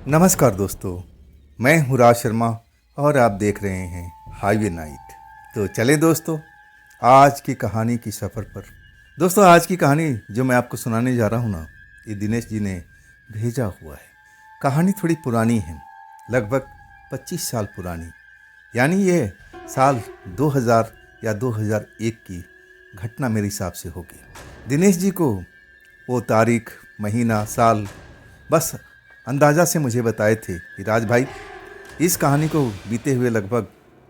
नमस्कार दोस्तों, मैं हूँ राज शर्मा और आप देख रहे हैं हाईवे नाइट। तो चलें दोस्तों, आज की कहानी की सफ़र पर। दोस्तों, आज की कहानी जो मैं आपको सुनाने जा रहा हूँ ना, ये दिनेश जी ने भेजा हुआ है। कहानी थोड़ी पुरानी है, लगभग 25 साल पुरानी, यानी ये साल 2000 या 2001 की घटना मेरे हिसाब से होगी। दिनेश जी को वो तारीख, महीना, साल बस अंदाज़ा से मुझे बताए थे कि राज भाई, इस कहानी को बीते हुए लगभग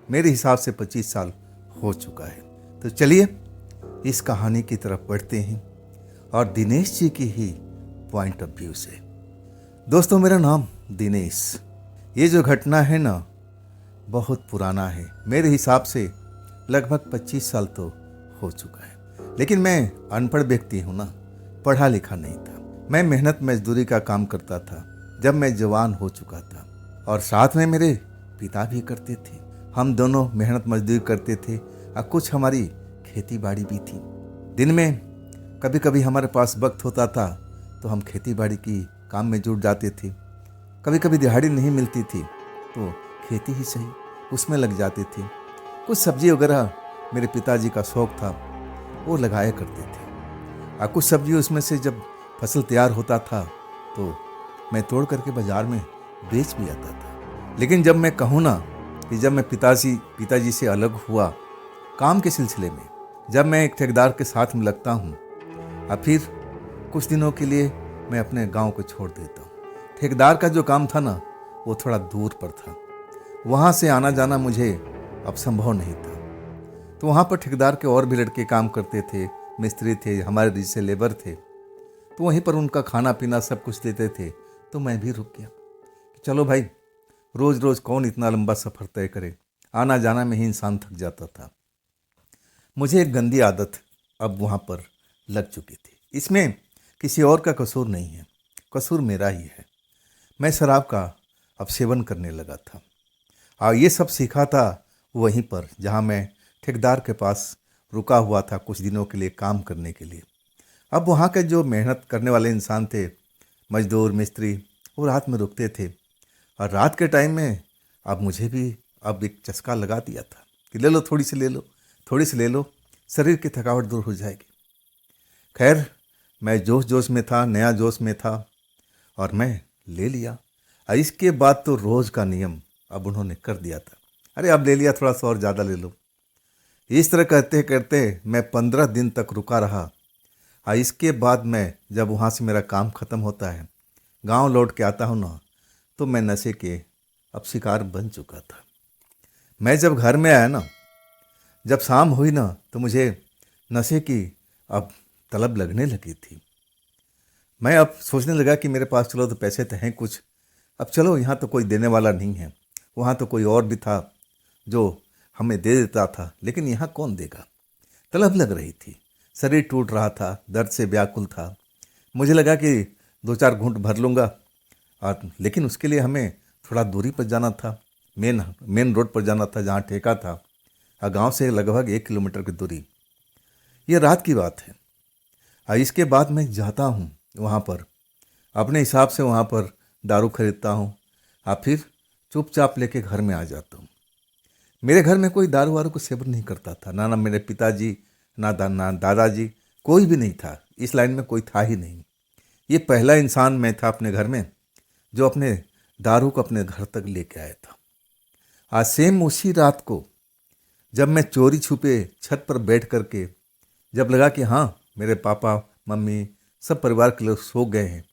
मेरे हिसाब से 25 साल हो चुका है। तो चलिए इस कहानी की तरफ बढ़ते हैं और दिनेश जी की ही पॉइंट ऑफ व्यू से। दोस्तों, मेरा नाम दिनेश। ये जो घटना है ना, बहुत पुराना है। मेरे हिसाब से लगभग 25 साल तो हो चुका है। लेकिन मैं अनपढ़ व्यक्ति हूँ ना, पढ़ा लिखा नहीं था। मैं मेहनत मजदूरी का काम करता था जब मैं जवान हो चुका था, और साथ में मेरे पिता भी करते थे। हम दोनों मेहनत मजदूरी करते थे और कुछ हमारी खेती बाड़ी भी थी। दिन में कभी कभी हमारे पास वक्त होता था तो हम खेती बाड़ी की काम में जुट जाते थे। कभी कभी दिहाड़ी नहीं मिलती थी तो खेती ही सही, उसमें लग जाते थे। कुछ सब्जी वगैरह मेरे पिताजी का शौक था, वो लगाया करते थे। और कुछ सब्जी उसमें से जब फसल तैयार होता था तो मैं तोड़ करके बाजार में बेच भी आता था। लेकिन जब मैं कहूँ ना कि जब मैं पिताजी से अलग हुआ काम के सिलसिले में, जब मैं एक ठेकेदार के साथ में लगता हूँ और फिर कुछ दिनों के लिए मैं अपने गांव को छोड़ देता हूँ। ठेकेदार का जो काम था ना, वो थोड़ा दूर पर था, वहाँ से आना जाना मुझे अब संभव नहीं था। तो वहाँ पर ठेकेदार के और भी लड़के काम करते थे, मिस्त्री थे, हमारे जैसे लेबर थे। तो वहीं पर उनका खाना पीना सब कुछ देते थे। तो मैं भी रुक गया कि चलो भाई, रोज़ रोज़ कौन इतना लंबा सफ़र तय करे, आना जाना में ही इंसान थक जाता था। मुझे एक गंदी आदत अब वहाँ पर लग चुकी थी। इसमें किसी और का कसूर नहीं है, कसूर मेरा ही है। मैं शराब का अब सेवन करने लगा था और ये सब सीखा था वहीं पर जहाँ मैं ठेकेदार के पास रुका हुआ था कुछ दिनों के लिए काम करने के लिए। अब वहाँ के जो मेहनत करने वाले इंसान थे, मजदूर मिस्त्री, वो रात में रुकते थे। और रात के टाइम में अब मुझे भी अब एक चस्का लगा दिया था कि ले लो, थोड़ी सी ले लो, थोड़ी सी ले लो, शरीर की थकावट दूर हो जाएगी। खैर, मैं जोश जोश में था, नया जोश में था और मैं ले लिया। और इसके बाद तो रोज़ का नियम अब उन्होंने कर दिया था, अरे अब ले लिया, थोड़ा सा और ज़्यादा ले लो। इस तरह करते करते मैं 15 दिन तक रुका रहा। और इसके बाद मैं जब वहाँ से मेरा काम ख़त्म होता है, गांव लौट के आता हूँ ना, तो मैं नशे के अब शिकार बन चुका था। मैं जब घर में आया ना, जब शाम हुई ना, तो मुझे नशे की अब तलब लगने लगी थी। मैं अब सोचने लगा कि मेरे पास चलो तो पैसे तो हैं कुछ, अब चलो, यहाँ तो कोई देने वाला नहीं है। वहाँ तो कोई और भी था जो हमें दे देता था, लेकिन यहाँ कौन देगा। तलब लग रही थी, शरीर टूट रहा था, दर्द से व्याकुल था। मुझे लगा कि 2-4 घूंट भर लूँगा, और लेकिन उसके लिए हमें थोड़ा दूरी पर जाना था, मेन रोड पर जाना था जहाँ ठेका था, और गांव से लगभग 1 किलोमीटर की दूरी। ये रात की बात है। और इसके बाद मैं जाता हूँ वहाँ पर, अपने हिसाब से वहाँ पर दारू खरीदता हूँ और फिर चुपचाप लेके घर में आ जाता हूँ। मेरे घर में कोई दारू वारू को सेवन नहीं करता था, ना मेरे पिताजी, ना दादाजी, कोई भी नहीं था। इस लाइन में कोई था ही नहीं। ये पहला इंसान मैं था अपने घर में जो अपने दारू को अपने घर तक लेके आया था। आज सेम उसी रात को जब मैं चोरी छुपे छत पर बैठ करके, जब लगा कि हाँ, मेरे पापा मम्मी सब परिवार के लोग सो गए हैं,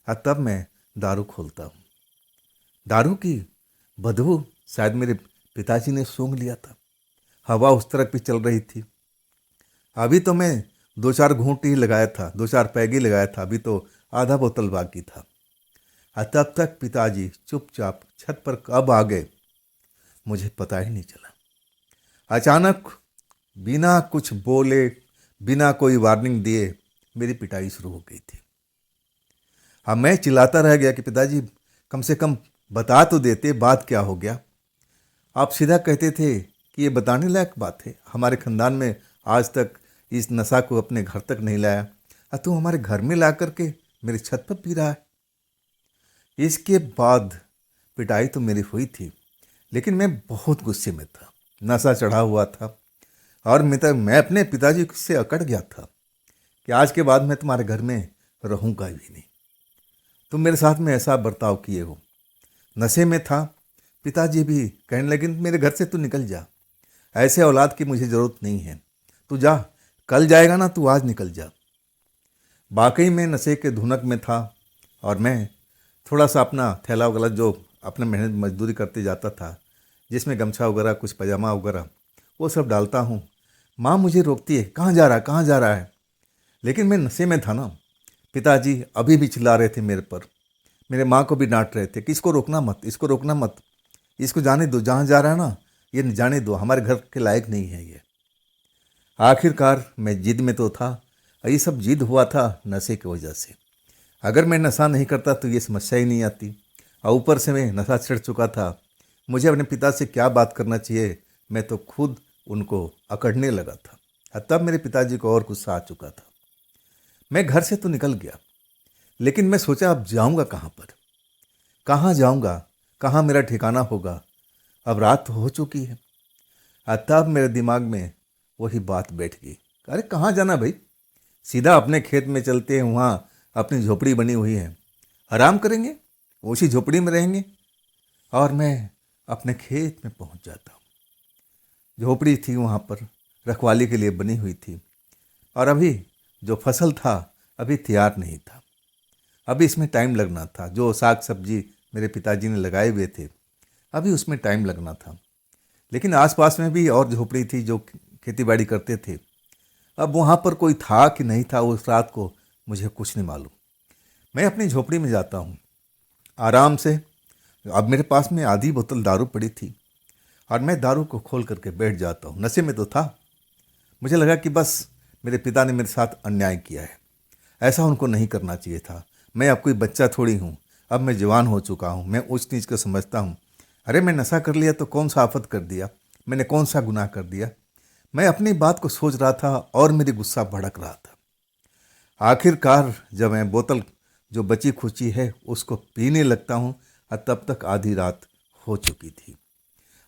और तब मैं दारू खोलता हूँ। दारू की बदबू शायद मेरे पिताजी ने सूंघ लिया था। हवा उस तरफ भी चल रही थी। अभी तो मैं 2-4 घूंट ही लगाया था, 2-4 पैग ही लगाया था, अभी तो आधा बोतल बाकी था। और तब तक पिताजी चुपचाप छत पर कब आ गए मुझे पता ही नहीं चला। अचानक बिना कुछ बोले, बिना कोई वार्निंग दिए मेरी पिटाई शुरू हो गई थी। हाँ, मैं चिल्लाता रह गया कि पिताजी कम से कम बता तो देते, बात क्या हो गया। आप सीधा कहते थे कि ये बताने लायक बात है, हमारे ख़ानदान में आज तक इस नशा को अपने घर तक नहीं लाया, और तू हमारे घर में ला करके मेरे छत पर पी रहा है। इसके बाद पिटाई तो मेरी हुई थी, लेकिन मैं बहुत गुस्से में था, नशा चढ़ा हुआ था। और मैं अपने पिताजी से अकड़ गया था कि आज के बाद मैं तुम्हारे घर में रहूँगा भी नहीं। तुम मेरे साथ में ऐसा बर्ताव किए हो। नशे में था। पिताजी भी कहने लगे मेरे घर से तू निकल जा, ऐसे औलाद की मुझे ज़रूरत नहीं है, तू जा, कल जाएगा ना, तू आज निकल जा। वाकई में नशे के धुनक में था और मैं थोड़ा सा अपना थैला वगैरह जो अपने मेहनत मजदूरी करते जाता था, जिसमें गमछा वगैरह कुछ पजामा वगैरह वो सब डालता हूँ। माँ मुझे रोकती है, कहाँ जा रहा है, कहाँ जा रहा है। लेकिन मैं नशे में था ना। पिताजी अभी भी चिल्ला रहे थे मेरे पर, मेरे माँ को भी डांट रहे थे कि इसको रोकना मत, इसको रोकना मत, इसको जाने दो, जहाँ जा रहा है ना ये जाने दो, हमारे घर के लायक नहीं है ये। आखिरकार मैं जिद में तो था, और ये सब जिद हुआ था नशे की वजह से। अगर मैं नशा नहीं करता तो ये समस्या ही नहीं आती, और ऊपर से मैं नशा चढ़ चुका था। मुझे अपने पिता से क्या बात करना चाहिए, मैं तो खुद उनको अकड़ने लगा था। और तब मेरे पिताजी को और गुस्सा आ चुका था। मैं घर से तो निकल गया, लेकिन मैं सोचा अब जाऊंगा कहाँ पर, कहाँ जाऊंगा, कहाँ मेरा ठिकाना होगा। अब रात तो हो चुकी है। और तब मेरे दिमाग में वही बात बैठ गई, अरे कहाँ जाना भाई, सीधा अपने खेत में चलते हैं, वहाँ अपनी झोपड़ी बनी हुई है, आराम करेंगे, उसी झोपड़ी में रहेंगे। और मैं अपने खेत में पहुँच जाता हूँ। झोपड़ी थी वहाँ पर, रखवाली के लिए बनी हुई थी। और अभी जो फसल था अभी तैयार नहीं था, अभी इसमें टाइम लगना था। जो साग सब्जी मेरे पिताजी ने लगाए हुए थे अभी उसमें टाइम लगना था। लेकिन आसपास में भी और झोपड़ी थी जो खेती बाड़ी करते थे। अब वहाँ पर कोई था कि नहीं था उस रात को मुझे कुछ नहीं मालूम। मैं अपनी झोपड़ी में जाता हूँ आराम से। अब मेरे पास में आधी बोतल दारू पड़ी थी और मैं दारू को खोल करके बैठ जाता हूँ। नशे में तो था। मुझे लगा कि बस मेरे पिता ने मेरे साथ अन्याय किया है, ऐसा उनको नहीं करना चाहिए था। मैं अब कोई बच्चा थोड़ी हूँ, अब मैं जवान हो चुका हूँ, मैं ऊंच नीच को समझता हूँ। अरे मैं नशा कर लिया तो कौन सा आफत कर दिया, मैंने कौन सा गुनाह कर दिया। मैं अपनी बात को सोच रहा था और मेरी गुस्सा भड़क रहा था। आखिरकार जब मैं बोतल जो बची खुची है उसको पीने लगता हूँ और तब तक आधी रात हो चुकी थी।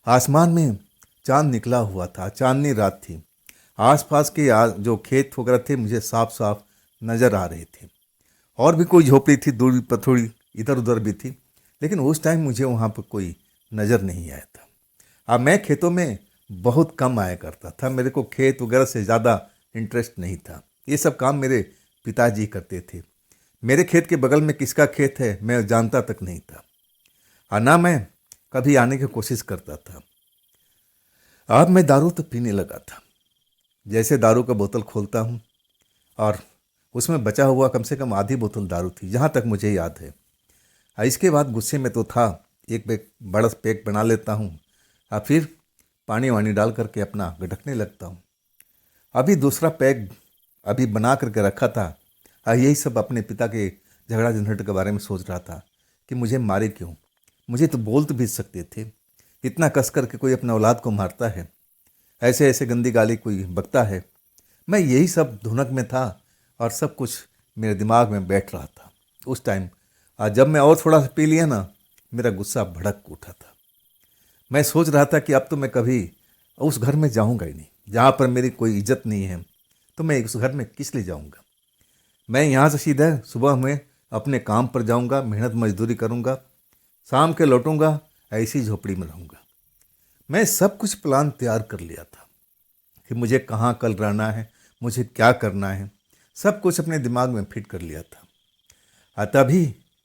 आसमान में चांद निकला हुआ था, चांदनी रात थी। आसपास के जो खेत वगैरह थे मुझे साफ साफ नज़र आ रहे थे। और भी कोई झोपड़ी थी दूरी पर, थोड़ी इधर उधर भी थी, लेकिन उस टाइम मुझे वहाँ पर कोई नज़र नहीं आया था। अब मैं खेतों में बहुत कम आया करता था, मेरे को खेत वगैरह से ज़्यादा इंटरेस्ट नहीं था। ये सब काम मेरे पिताजी करते थे। मेरे खेत के बगल में किसका खेत है मैं जानता तक नहीं था, और ना मैं कभी आने की कोशिश करता था। अब मैं दारू तो पीने लगा था। जैसे दारू का बोतल खोलता हूँ और उसमें बचा हुआ कम से कम आधी बोतल दारू थी, जहाँ तक मुझे याद है। इसके बाद गुस्से में तो था, एक बड़ा पैक बना लेता हूँ और फिर पानी वानी डाल करके अपना गटकने लगता हूँ। अभी दूसरा पैक अभी बना करके रखा था और यही सब अपने पिता के झगड़ा झंझट के बारे में सोच रहा था कि मुझे मारे क्यों, मुझे तो बोल तो भी सकते थे। इतना कस करके कोई अपने औलाद को मारता है, ऐसे ऐसे गंदी गाली कोई बकता है। मैं यही सब धुनक में था और सब कुछ मेरे दिमाग में बैठ रहा था उस टाइम। आज जब मैं और थोड़ा सा पी लिया ना, मेरा गुस्सा भड़क उठा था। मैं सोच रहा था कि अब तो मैं कभी उस घर में जाऊंगा ही नहीं जहाँ पर मेरी कोई इज्जत नहीं है। तो मैं उस घर में किस लिए जाऊंगा। मैं यहाँ से सीधा सुबह में अपने काम पर जाऊंगा, मेहनत मजदूरी करूंगा, शाम के लौटूंगा, ऐसी झोपड़ी में रहूंगा। मैं सब कुछ प्लान तैयार कर लिया था कि मुझे कहाँ कल रहना है, मुझे क्या करना है, सब कुछ अपने दिमाग में फिट कर लिया था। और तभी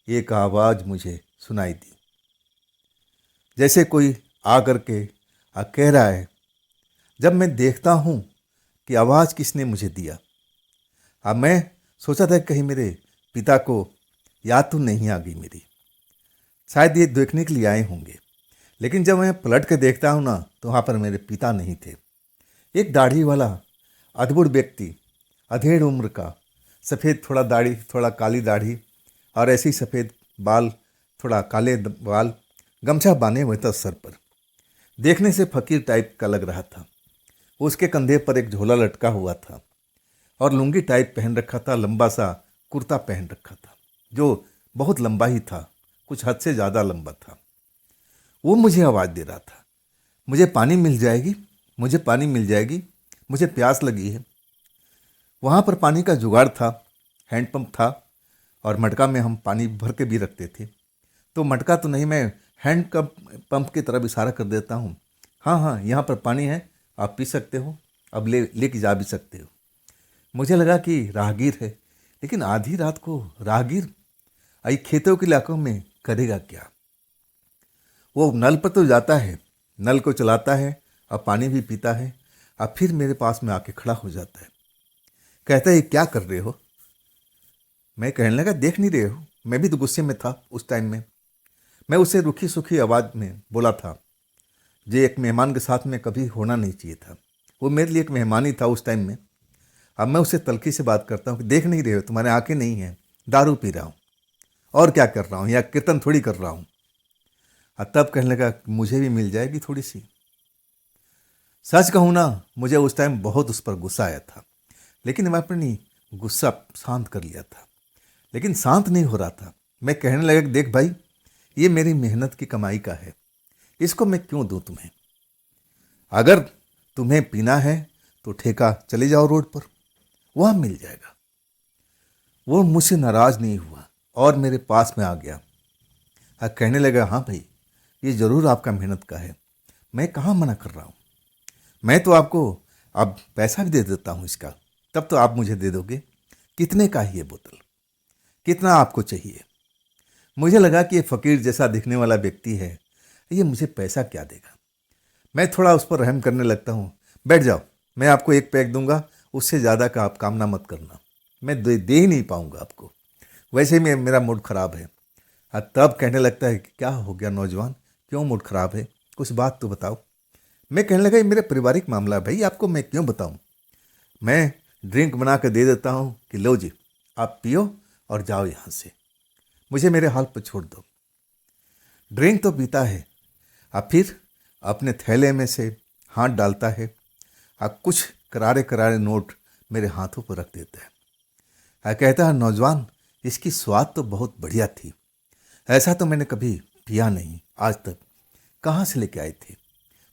एक आवाज़ मुझे सुनाई दी, जैसे कोई आ करके कह रहा है। जब मैं देखता हूँ कि आवाज़ किसने मुझे दिया, अब मैं सोचा था कहीं मेरे पिता को याद तो नहीं आ गई मेरी, शायद ये देखने के लिए आए होंगे। लेकिन जब मैं पलट के देखता हूँ ना, तो वहाँ पर मेरे पिता नहीं थे। एक दाढ़ी वाला अद्भुत व्यक्ति, अधेड़ उम्र का, सफ़ेद थोड़ा दाढ़ी, थोड़ा काली दाढ़ी और ऐसे ही सफ़ेद बाल, थोड़ा काले बाल, गमछा बांधे हुए था सर पर। देखने से फकीर टाइप का लग रहा था। उसके कंधे पर एक झोला लटका हुआ था और लुंगी टाइप पहन रखा था, लंबा सा कुर्ता पहन रखा था जो बहुत लंबा ही था, कुछ हद से ज़्यादा लंबा था। वो मुझे आवाज़ दे रहा था, मुझे पानी मिल जाएगी, मुझे पानी मिल जाएगी, मुझे प्यास लगी है। वहाँ पर पानी का जुगाड़ था, हैंडपम्प था और मटका में हम पानी भर के भी रखते थे। तो मटका तो नहीं, मैं हैंड पंप की तरफ इशारा कर देता हूँ, हाँ हाँ यहाँ पर पानी है, आप पी सकते हो, अब लेके जा भी सकते हो। मुझे लगा कि राहगीर है, लेकिन आधी रात को राहगीर आई खेतों के इलाकों में करेगा क्या। वो नल पर तो जाता है, नल को चलाता है और पानी भी पीता है, अब फिर मेरे पास में आके खड़ा हो जाता है। कहता है, क्या कर रहे हो? मैं कहने लगा, देख नहीं रहे हो? मैं भी तो गुस्से में था उस टाइम में। मैं उसे रुखी सुखी आवाज़ में बोला था, जे एक मेहमान के साथ में कभी होना नहीं चाहिए था। वो मेरे लिए एक मेहमान ही था उस टाइम में। अब मैं उससे तलखी से बात करता हूँ कि देख नहीं रहे हो, तुम्हारे आंखें नहीं हैं, दारू पी रहा हूँ और क्या कर रहा हूँ, या कीर्तन थोड़ी कर रहा हूँ। और तब कहने लगा, मुझे भी मिल जाएगी थोड़ी सी। सच कहूँ ना, मुझे उस टाइम बहुत उस पर गुस्सा आया था, लेकिन मैं अपनी गुस्सा शांत कर लिया था। लेकिन शांत नहीं हो रहा था। मैं कहने लगा कि देख भाई, ये मेरी मेहनत की कमाई का है, इसको मैं क्यों दूं तुम्हें? अगर तुम्हें पीना है तो ठेका चले जाओ रोड पर, वहाँ मिल जाएगा। वो मुझसे नाराज़ नहीं हुआ और मेरे पास में आ गया और कहने लगा, हाँ भाई, ये ज़रूर आपका मेहनत का है, मैं कहाँ मना कर रहा हूँ। मैं तो आपको अब पैसा भी दे देता हूँ इसका, तब तो आप मुझे दे दोगे। कितने का है ये बोतल, कितना आपको चाहिए? मुझे लगा कि ये फ़कीर जैसा दिखने वाला व्यक्ति है, ये मुझे पैसा क्या देगा। मैं थोड़ा उस पर रहम करने लगता हूँ। बैठ जाओ, मैं आपको एक पैक दूंगा, उससे ज़्यादा का आप कामना मत करना, मैं दे ही नहीं पाऊँगा आपको, वैसे ही मेरा मूड ख़राब है। और तब कहने लगता है कि क्या हो गया नौजवान, क्यों मूड ख़राब है, कुछ बात तो बताओ। मैं कहने लगा, ये मेरा पारिवारिक मामला है भाई, आपको मैं क्यों बताऊँ। मैं ड्रिंक बना कर दे देता हूँ कि लो जी, आप पियो और जाओ यहाँ से, मुझे मेरे हाल पर छोड़ दो। ड्रिंक तो पीता है और फिर अपने थैले में से हाथ डालता है और कुछ करारे करारे नोट मेरे हाथों पर रख देता है और कहता है, नौजवान, इसकी स्वाद तो बहुत बढ़िया थी, ऐसा तो मैंने कभी पिया नहीं आज तक, कहाँ से लेके आए थे?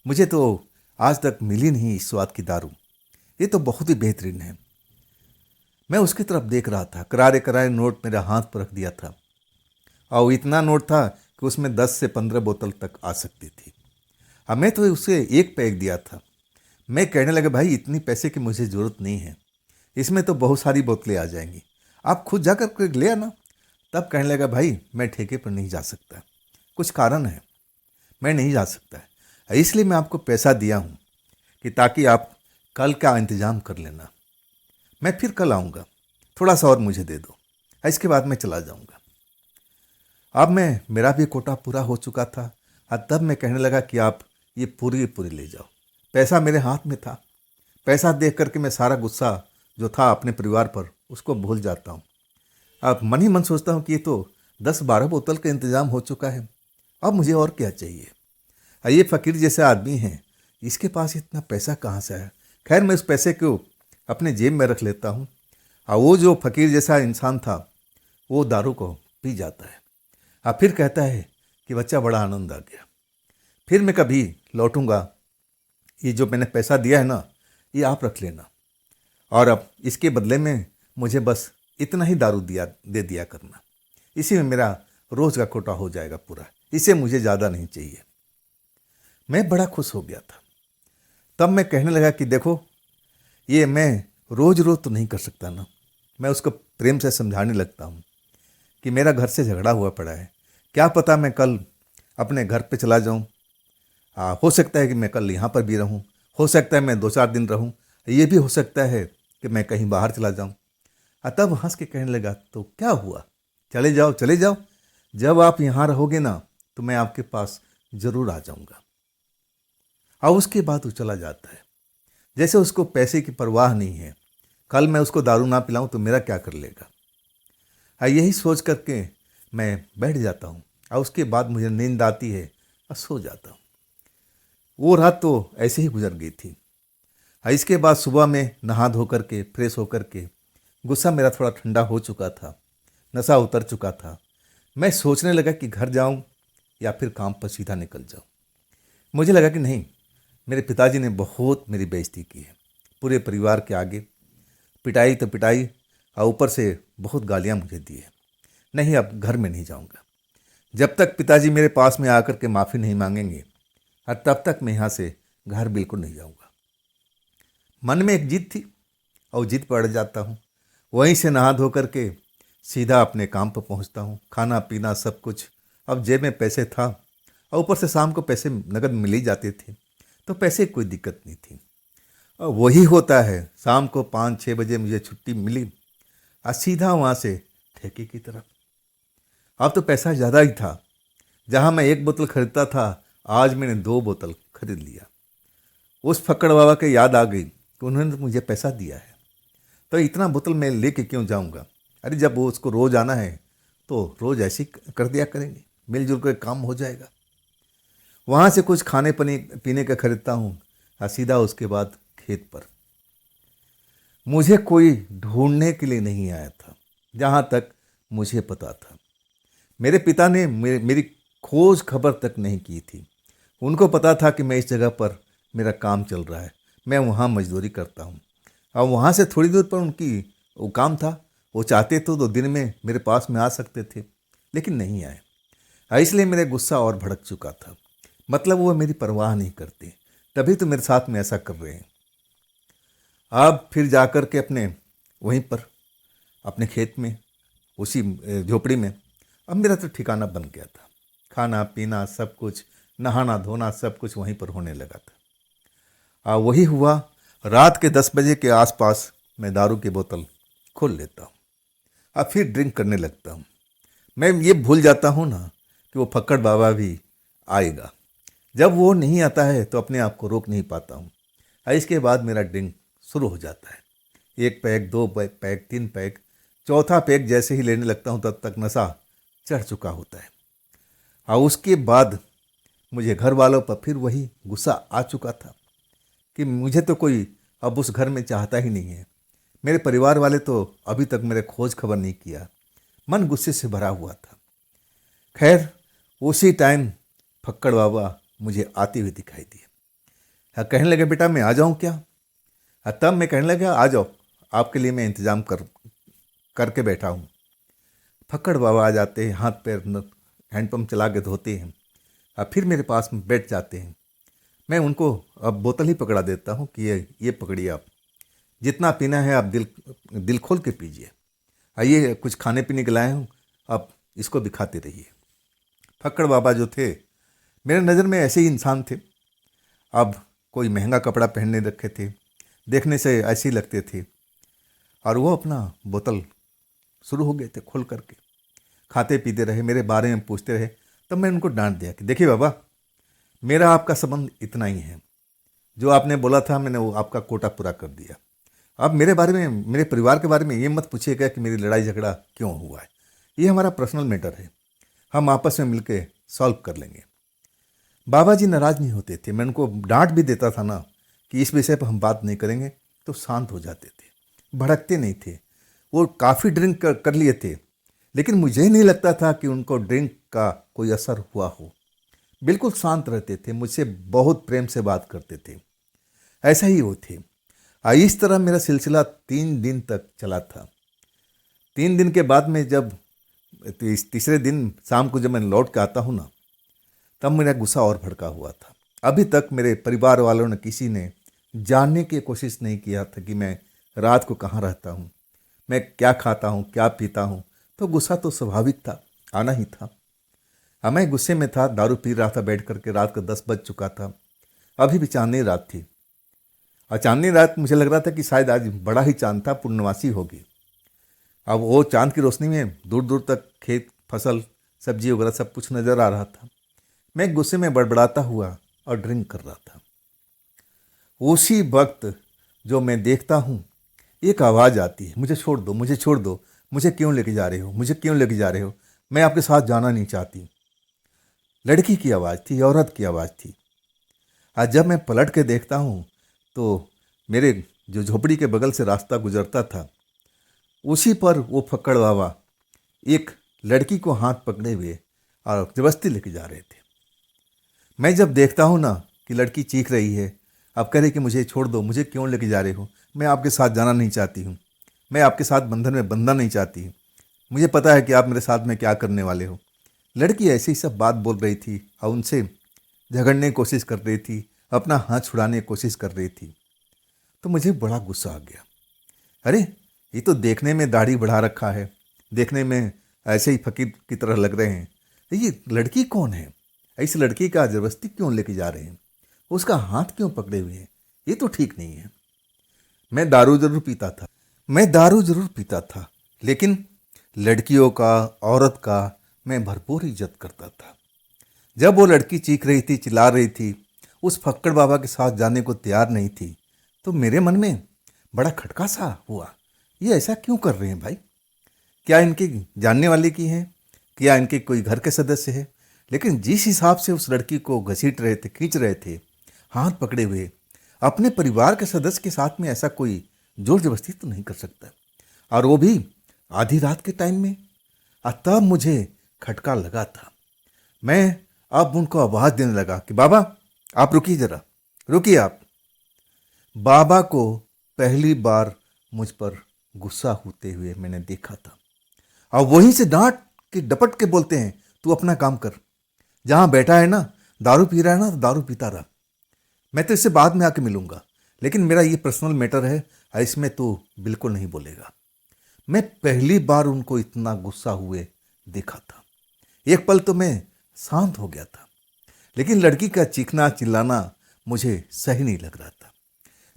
मुझे तो आज तक मिली नहीं इस स्वाद की दारू, ये तो बहुत ही बेहतरीन है। मैं उसकी तरफ देख रहा था, करारे करारे नोट मेरे हाथ पर रख दिया था और इतना नोट था कि उसमें 10 से 15 बोतल तक आ सकती थी। अब मैं तो उसे एक पैक दिया था। मैं कहने लगा, भाई इतनी पैसे की मुझे ज़रूरत नहीं है, इसमें तो बहुत सारी बोतलें आ जाएंगी, आप खुद जाकर के ले आना। तब कहने लगा, भाई मैं ठेके पर नहीं जा सकता, कुछ कारण है, मैं नहीं जा सकता, इसलिए मैं आपको पैसा दिया हूँ कि ताकि आप कल का इंतज़ाम कर लेना, मैं फिर कल आऊँगा, थोड़ा सा और मुझे दे दो, इसके बाद मैं चला जाऊँगा। अब मेरा भी कोटा पूरा हो चुका था और तब मैं कहने लगा कि आप ये पूरी पूरी ले जाओ। पैसा मेरे हाथ में था, पैसा देख करके मैं सारा गुस्सा जो था अपने परिवार पर उसको भूल जाता हूँ। अब मन ही मन सोचता हूँ कि ये तो 10-12 बोतल का इंतज़ाम हो चुका है, अब मुझे और क्या चाहिए। ये फ़कीर जैसे आदमी हैं, इसके पास इतना पैसा कहाँ से आया। खैर मैं उस पैसे को अपने जेब में रख लेता हूँ और वो जो फ़कीर जैसा इंसान था वो दारू को पी जाता है और फिर कहता है कि बच्चा बड़ा आनंद आ गया, फिर मैं कभी लौटूंगा, ये जो मैंने पैसा दिया है ना ये आप रख लेना और अब इसके बदले में मुझे बस इतना ही दारू दे दिया करना, इसी में मेरा रोज़ का कोटा हो जाएगा पूरा, इससे मुझे ज़्यादा नहीं चाहिए। मैं बड़ा खुश हो गया था। तब मैं कहने लगा कि देखो, ये मैं रोज़ रोज़ तो नहीं कर सकता ना। मैं उसको प्रेम से समझाने लगता हूँ कि मेरा घर से झगड़ा हुआ पड़ा है, क्या पता मैं कल अपने घर पे चला जाऊँ, हो सकता है कि मैं कल यहाँ पर भी रहूँ, हो सकता है मैं 2-4 दिन रहूँ, ये भी हो सकता है कि मैं कहीं बाहर चला जाऊँ। तब हंस के कहने लगा, तो क्या हुआ, चले जाओ चले जाओ, जब आप यहाँ रहोगे ना तो मैं आपके पास ज़रूर आ जाऊँगा। और उसके बाद वो चला जाता है, जैसे उसको पैसे की परवाह नहीं है, कल मैं उसको दारू ना पिलाऊं तो मेरा क्या कर लेगा। यही सोच करके मैं बैठ जाता हूँ और उसके बाद मुझे नींद आती है और सो जाता हूँ। वो रात तो ऐसे ही गुजर गई थी। इसके बाद सुबह में नहा धो करके फ्रेश होकर के, गुस्सा मेरा थोड़ा ठंडा हो चुका था, नशा उतर चुका था, मैं सोचने लगा कि घर जाऊं या फिर काम पर सीधा निकल जाऊं। मुझे लगा कि नहीं, मेरे पिताजी ने बहुत मेरी बेइज्जती की है पूरे परिवार के आगे। पिटाई तो पिटाई और ऊपर से बहुत गालियां मुझे दी है। नहीं, अब घर में नहीं जाऊंगा जब तक पिताजी मेरे पास में आकर के माफ़ी नहीं मांगेंगे, और तब तक मैं यहाँ से घर बिल्कुल नहीं जाऊंगा। मन में एक जिद थी और जिद पड़ जाता हूँ। वहीं से नहा धो करके सीधा अपने काम पर पहुँचता हूँ। खाना पीना सब कुछ, अब जेब में पैसे था और ऊपर से शाम को पैसे नगद मिल ही जाते थे, तो पैसे की कोई दिक्कत नहीं थी। और वही होता है, शाम को 5-6 बजे मुझे छुट्टी मिली और सीधा वहाँ से ठेके की तरफ। अब तो पैसा ज़्यादा ही था। जहाँ मैं 1 बोतल खरीदता था, आज मैंने 2 बोतल खरीद लिया। उस फक्कड़ बाबा के याद आ गई कि उन्होंने तो मुझे पैसा दिया है, तो इतना बोतल मैं लेके क्यों जाऊंगा। अरे जब वो उसको रोज़ आना है तो रोज़ ऐसे ही कर दिया करेंगे, मिलजुल कर काम हो जाएगा। वहाँ से कुछ खाने पीने का खरीदता हूँ और सीधा उसके बाद खेत पर। मुझे कोई ढूंढने के लिए नहीं आया था, जहाँ तक मुझे पता था। मेरे पिता ने मेरी खोज खबर तक नहीं की थी। उनको पता था कि मैं इस जगह पर मेरा काम चल रहा है, मैं वहाँ मजदूरी करता हूँ। और वहाँ से थोड़ी दूर पर उनकी वो काम था। वो चाहते तो दिन में मेरे पास में आ सकते थे, लेकिन नहीं आए। इसलिए मेरा गुस्सा और भड़क चुका था। मतलब वो मेरी परवाह नहीं करते, तभी तो मेरे साथ में ऐसा कर रहे हैं। अब फिर जाकर के अपने वहीं पर अपने खेत में, उसी झोपड़ी में, अब मेरा तो ठिकाना बन गया था। खाना पीना सब कुछ, नहाना धोना सब कुछ वहीं पर होने लगा था। वही हुआ, रात के 10 बजे के आसपास मैं दारू की बोतल खोल लेता हूँ। अब फिर ड्रिंक करने लगता हूँ। मैं ये भूल जाता हूँ ना कि वो फक्कड़ बाबा भी आएगा। जब वो नहीं आता है तो अपने आप को रोक नहीं पाता हूँ। इसके बाद मेरा ड्रिंक शुरू हो जाता है। 1 पैग, 2 पैग, 3 पैग, चौथा पैग जैसे ही लेने लगता हूँ तब तक नशा चढ़ चुका होता है। और उसके बाद मुझे घर वालों पर फिर वही गुस्सा आ चुका था कि मुझे तो कोई अब उस घर में चाहता ही नहीं है। मेरे परिवार वाले तो अभी तक मेरे खोज खबर नहीं किया। मन गुस्से से भरा हुआ था। खैर, उसी टाइम फक्कड़ बाबा मुझे आते हुए दिखाई दिए। कहने लगे, बेटा मैं आ जाऊं क्या? तब मैं कहने लगा, आ जाओ, आपके लिए मैं इंतज़ाम करके बैठा हूँ। फक्कड़ बाबा आ जाते हैं, हाथ पैर हैंडपम्प चला के धोते हैं, और फिर मेरे पास में बैठ जाते हैं। मैं उनको अब बोतल ही पकड़ा देता हूँ कि ये पकड़िए, आप जितना पीना है आप दिल खोल के पीजिए। ये कुछ खाने पीने के लाए हूँ, आप इसको भी खाते रहिए। फक्कड़ बाबा जो थे, मेरे नज़र में ऐसे ही इंसान थे। अब कोई महंगा कपड़ा पहनने रखे थे, देखने से ऐसे ही लगते थे, और वो अपना बोतल शुरू हो गए थे खोल करके। खाते पीते रहे, मेरे बारे में पूछते रहे। तब मैं उनको डांट दिया कि देखिए बाबा, मेरा आपका संबंध इतना ही है। जो आपने बोला था मैंने वो आपका कोटा पूरा कर दिया। अब मेरे बारे में, मेरे परिवार के बारे में ये मत पूछिएगा कि मेरी लड़ाई झगड़ा क्यों हुआ है। ये हमारा पर्सनल मैटर है, हम आपस में मिलके सॉल्व कर लेंगे। बाबा जी नाराज़ नहीं होते थे। मैं उनको डांट भी देता था ना कि इस विषय पर हम बात नहीं करेंगे, तो शांत हो जाते थे, भड़कते नहीं थे। वो काफ़ी ड्रिंक कर लिए थे, लेकिन मुझे नहीं लगता था कि उनको ड्रिंक का कोई असर हुआ हो। बिल्कुल शांत रहते थे, मुझसे बहुत प्रेम से बात करते थे। ऐसा ही वो थे। इस तरह मेरा सिलसिला 3 दिन तक चला था। 3 दिन के बाद में जब तीसरे दिन शाम को जब मैं लौट के आता हूँ ना, तब मेरा गुस्सा और भड़का हुआ था। अभी तक मेरे परिवार वालों ने किसी ने जानने की कोशिश नहीं किया था कि मैं रात को कहाँ रहता हूँ, मैं क्या खाता हूँ, क्या पीता हूँ। तो गुस्सा तो स्वाभाविक था, आना ही था। मैं गुस्से में था, दारू पी रहा था बैठ करके। रात का 10 बज चुका था, अभी भी चांदनी रात थी। और चांदनी रात मुझे लग रहा था कि शायद आज बड़ा ही चांद था, पूर्णमासी होगी। अब वो चांद की रोशनी में दूर दूर तक खेत, फसल, सब्जी वगैरह सब कुछ नज़र आ रहा था। मैं गुस्से में बड़बड़ाता हुआ और ड्रिंक कर रहा था। उसी वक्त जो मैं देखता हूँ, एक आवाज़ आती है, मुझे छोड़ दो, मुझे छोड़ दो, मुझे क्यों लेके जा रहे हो, मुझे क्यों लेके जा रहे हो, मैं आपके साथ जाना नहीं चाहती। लड़की की आवाज़ थी, औरत की आवाज़ थी। आज जब मैं पलट के देखता हूँ तो मेरे जो झोपड़ी के बगल से रास्ता गुजरता था, उसी पर वो फक्कड़ बाबा एक लड़की को हाथ पकड़े हुए और जबरदस्ती लेके जा रहे थे। मैं जब देखता हूँ ना कि लड़की चीख रही है, अब कह रही कि मुझे छोड़ दो, मुझे क्यों लेके जा रहे हो, मैं आपके साथ जाना नहीं चाहती हूँ, मैं आपके साथ बंधन में बंधना नहीं चाहती हूँ, मुझे पता है कि आप मेरे साथ में क्या करने वाले हो। लड़की ऐसे ही सब बात बोल रही थी और उनसे झगड़ने की कोशिश कर रही थी, अपना हाथ छुड़ाने की कोशिश कर रही थी। तो मुझे बड़ा गुस्सा आ गया। अरे ये तो देखने में दाढ़ी बढ़ा रखा है, देखने में ऐसे ही फकीर की तरह लग रहे हैं, ये लड़की कौन है, इस लड़की का जबरदस्ती क्यों लेके जा रहे हैं, उसका हाथ क्यों पकड़े हुए हैं, ये तो ठीक नहीं है। मैं दारू जरूर पीता था, लेकिन लड़कियों का, औरत का मैं भरपूर इज्जत करता था। जब वो लड़की चीख रही थी, चिल्ला रही थी, उस फक्कड़ बाबा के साथ जाने को तैयार नहीं थी, तो मेरे मन में बड़ा खटका सा हुआ, ये ऐसा क्यों कर रहे हैं भाई? क्या इनके जानने वाले की हैं, क्या इनके कोई घर के सदस्य है? लेकिन जिस हिसाब से उस लड़की को घसीट रहे थे, खींच रहे थे, हाथ पकड़े हुए, अपने परिवार के सदस्य के साथ में ऐसा कोई जोर जबरदस्ती तो नहीं कर सकता, और वो भी आधी रात के टाइम में। तब मुझे खटका लगा था। मैं अब उनको आवाज़ देने लगा कि बाबा आप रुकिए, ज़रा रुकिए आप। बाबा को पहली बार मुझ पर गुस्सा होते हुए मैंने देखा था, और वहीं से डांट के डपट के बोलते हैं, तू अपना काम कर, जहाँ बैठा है ना, दारू पी रहा है ना, तो दारू पीता रहा, मैं तो इससे बाद में आके मिलूंगा, लेकिन मेरा ये पर्सनल मैटर है, इसमें तो बिल्कुल नहीं बोलेगा। मैं पहली बार उनको इतना गुस्सा हुए देखा था। एक पल तो मैं शांत हो गया था, लेकिन लड़की का चीखना चिल्लाना मुझे सही नहीं लग रहा था।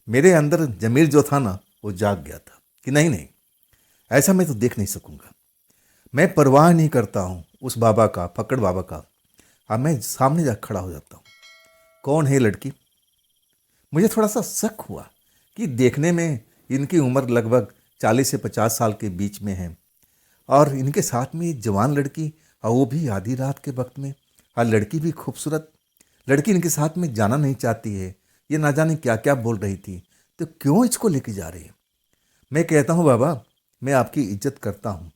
मेरे अंदर जमीर जो था ना, वो जाग गया था कि नहीं नहीं, ऐसा मैं तो देख नहीं सकूंगा। मैं परवाह नहीं करता हूँ उस बाबा का, फक्कड़ बाबा का। अब मैं सामने जा खड़ा हो जाता हूँ। कौन है लड़की? मुझे थोड़ा सा शक हुआ कि देखने में इनकी उम्र लगभग 40 से 50 साल के बीच में है, और इनके साथ में एक जवान लड़की, और वो भी आधी रात के वक्त में, और लड़की भी खूबसूरत। लड़की इनके साथ में जाना नहीं चाहती है, ये ना जाने क्या क्या बोल रही थी, तो क्यों इसको लेके जा रही है? मैं कहता हूँ बाबा, मैं आपकी इज्जत करता हूँ,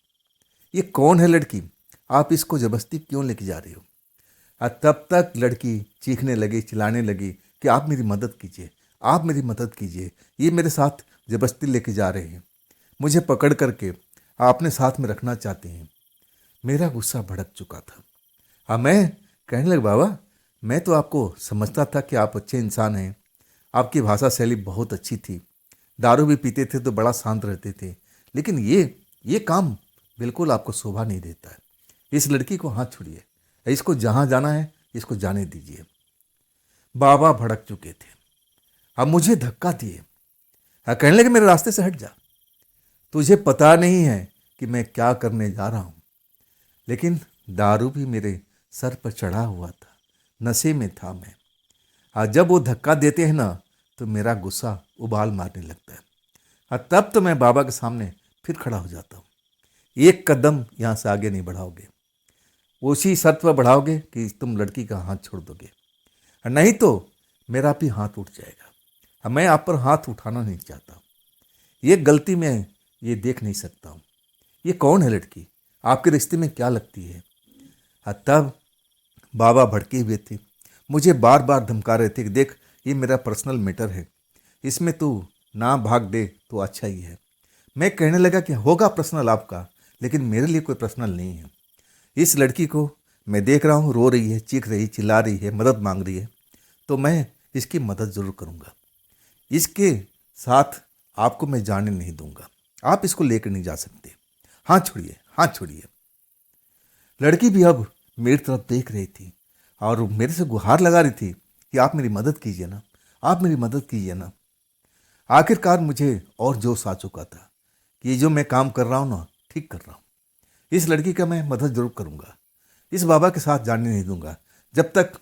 ये कौन है लड़की, आप इसको जबरदस्ती क्यों लेके जा रही हो? और तब तक लड़की चीखने लगी, चिल्लाने लगी कि आप मेरी मदद कीजिए, आप मेरी मदद कीजिए, ये मेरे साथ जबरदस्ती लेके जा रहे हैं, मुझे पकड़ करके आपने साथ में रखना चाहते हैं। मेरा गुस्सा भड़क चुका था। हाँ, मैं कहने लगा बाबा, मैं तो आपको समझता था कि आप अच्छे इंसान हैं, आपकी भाषा शैली बहुत अच्छी थी, दारू भी पीते थे तो बड़ा शांत रहते थे, लेकिन ये काम बिल्कुल आपको शोभा नहीं देता है। इस लड़की को हाथ छोड़िए, इसको जहाँ जाना है इसको जाने दीजिए। बाबा भड़क चुके थे, अब मुझे धक्का दिए, कहने लगे मेरे रास्ते से हट जा, तुझे पता नहीं है कि मैं क्या करने जा रहा हूँ। लेकिन दारू भी मेरे सर पर चढ़ा हुआ था, नशे में था मैं। आज जब वो धक्का देते हैं ना, तो मेरा गुस्सा उबाल मारने लगता है, और तब तो मैं बाबा के सामने फिर खड़ा हो जाता हूँ। एक कदम यहाँ से आगे नहीं बढ़ाओगे, उसी शर्त पर बढ़ाओगे कि तुम लड़की का हाथ छोड़ दोगे, और नहीं तो मेरा भी हाथ उठ जाएगा। अब मैं आप पर हाथ उठाना नहीं चाहता, ये गलती मैं ये देख नहीं सकता हूँ। ये कौन है लड़की, आपके रिश्ते में क्या लगती है? तब बाबा भड़के हुए थे, मुझे बार बार धमका रहे थे कि देख, ये मेरा पर्सनल मैटर है, इसमें तू ना भाग दे तो अच्छा ही है। मैं कहने लगा कि होगा पर्सनल आपका, लेकिन मेरे लिए कोई पर्सनल नहीं है। इस लड़की को मैं देख रहा हूँ, रो रही है, चीख रही, चिल्ला रही है, मदद मांग रही है, तो मैं इसकी मदद ज़रूर करूँगा। इसके साथ आपको मैं जाने नहीं दूंगा, आप इसको लेकर नहीं जा सकते, हाथ छोड़िए, हाथ छोड़िए। लड़की भी अब मेरी तरफ देख रही थी और मेरे से गुहार लगा रही थी कि आप मेरी मदद कीजिए ना, आप मेरी मदद कीजिए ना। आखिरकार मुझे और जोश आ चुका था कि ये जो मैं काम कर रहा हूँ ना, ठीक कर रहा हूँ। इस लड़की का मैं मदद जरूर करूँगा, इस बाबा के साथ जाने नहीं दूंगा जब तक